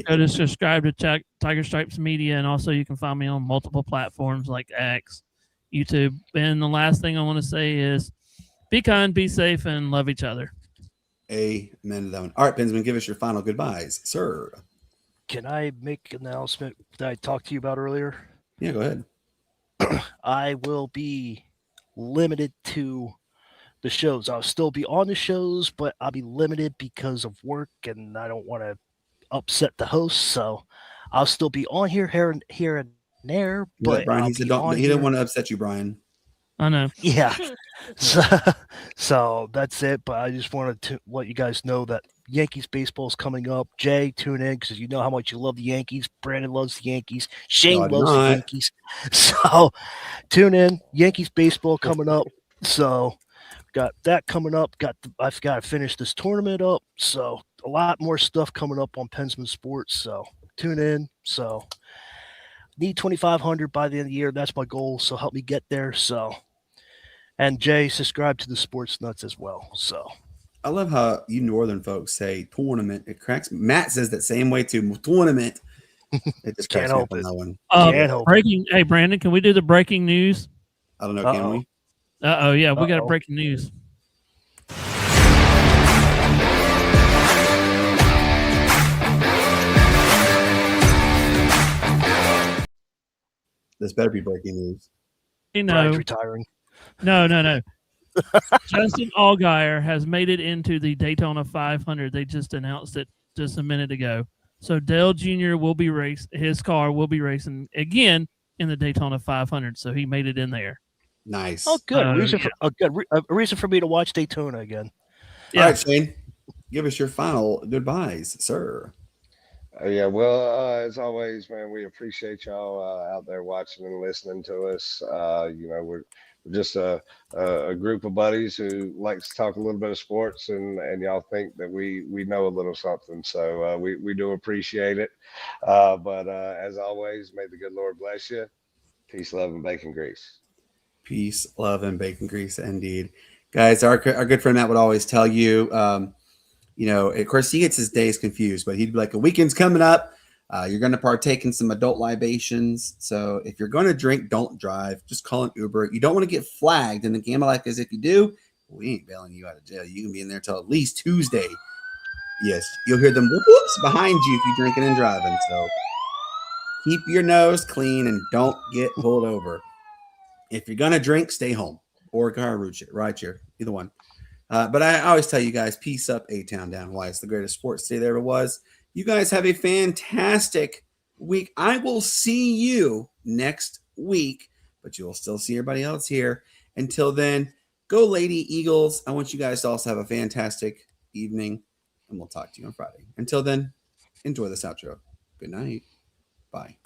go to subscribe to Tiger Stripes Media, and also you can find me on multiple platforms like X, YouTube. And the last thing I want to say is be kind, be safe, and love each other. Amen to that one. All right, Benjamin, give us your final goodbyes, sir. Can I make an announcement that I talked to you about earlier? Yeah, go ahead. I will be limited to the shows. I'll still be on the shows, but I'll be limited because of work, and I don't want to upset the host. So I'll still be on here and there. But Brian, he didn't want to upset you, Brian. I know. Yeah. So that's it. But I just wanted to let you guys know that Yankees baseball is coming up. Jay, tune in because you know how much you love the Yankees. Brandon loves the Yankees. Shane loves the Yankees. So tune in. Yankees baseball coming up. So got that coming up. I've got to finish this tournament up. So a lot more stuff coming up on Pensman Sports. So tune in. So need 2,500 by the end of the year. That's my goal. So help me get there. So, and Jay, subscribe to the Sportz Nutz as well. So I love how you northern folks say tournament. It cracks. Matt says that same way too. Tournament. It just cracks me up on that one. Hey, Brandon, can we do the breaking news? I don't know. Can we? Yeah, we got a breaking news. This better be breaking news. Brian's retiring. No. Justin Allgaier has made it into the Daytona 500. They just announced it just a minute ago. So Dale Jr. will be his car will be racing again in the Daytona 500. So he made it in there. Nice. Oh, good. A reason for me to watch Daytona again. Yeah. All right, Shane, give us your final goodbyes, sir. Yeah, well, as always, man, we appreciate y'all out there watching and listening to us. We're just a group of buddies who likes to talk a little bit of sports, and y'all think that we know a little something. So we do appreciate it. But as always, may the good Lord bless you. Peace, love, and bacon grease. Peace, love, and bacon grease, indeed. Guys, our good friend Matt would always tell you, of course, he gets his days confused, but he'd be like, a weekend's coming up. You're going to partake in some adult libations. So if you're going to drink, don't drive. Just call an Uber. You don't want to get flagged in the game of life, because if you do, we ain't bailing you out of jail. You can be in there till at least Tuesday. Yes, you'll hear them whoops behind you if you're drinking and driving. So keep your nose clean and don't get pulled over. If you're going to drink, stay home or car ride share, either one. But I always tell you guys, peace up, A-Town down. Why? It's the greatest sports city there ever was. You guys have a fantastic week. I will see you next week, but you'll still see everybody else here. Until then, go Lady Eagles. I want you guys to also have a fantastic evening, and we'll talk to you on Friday. Until then, enjoy this outro. Good night. Bye.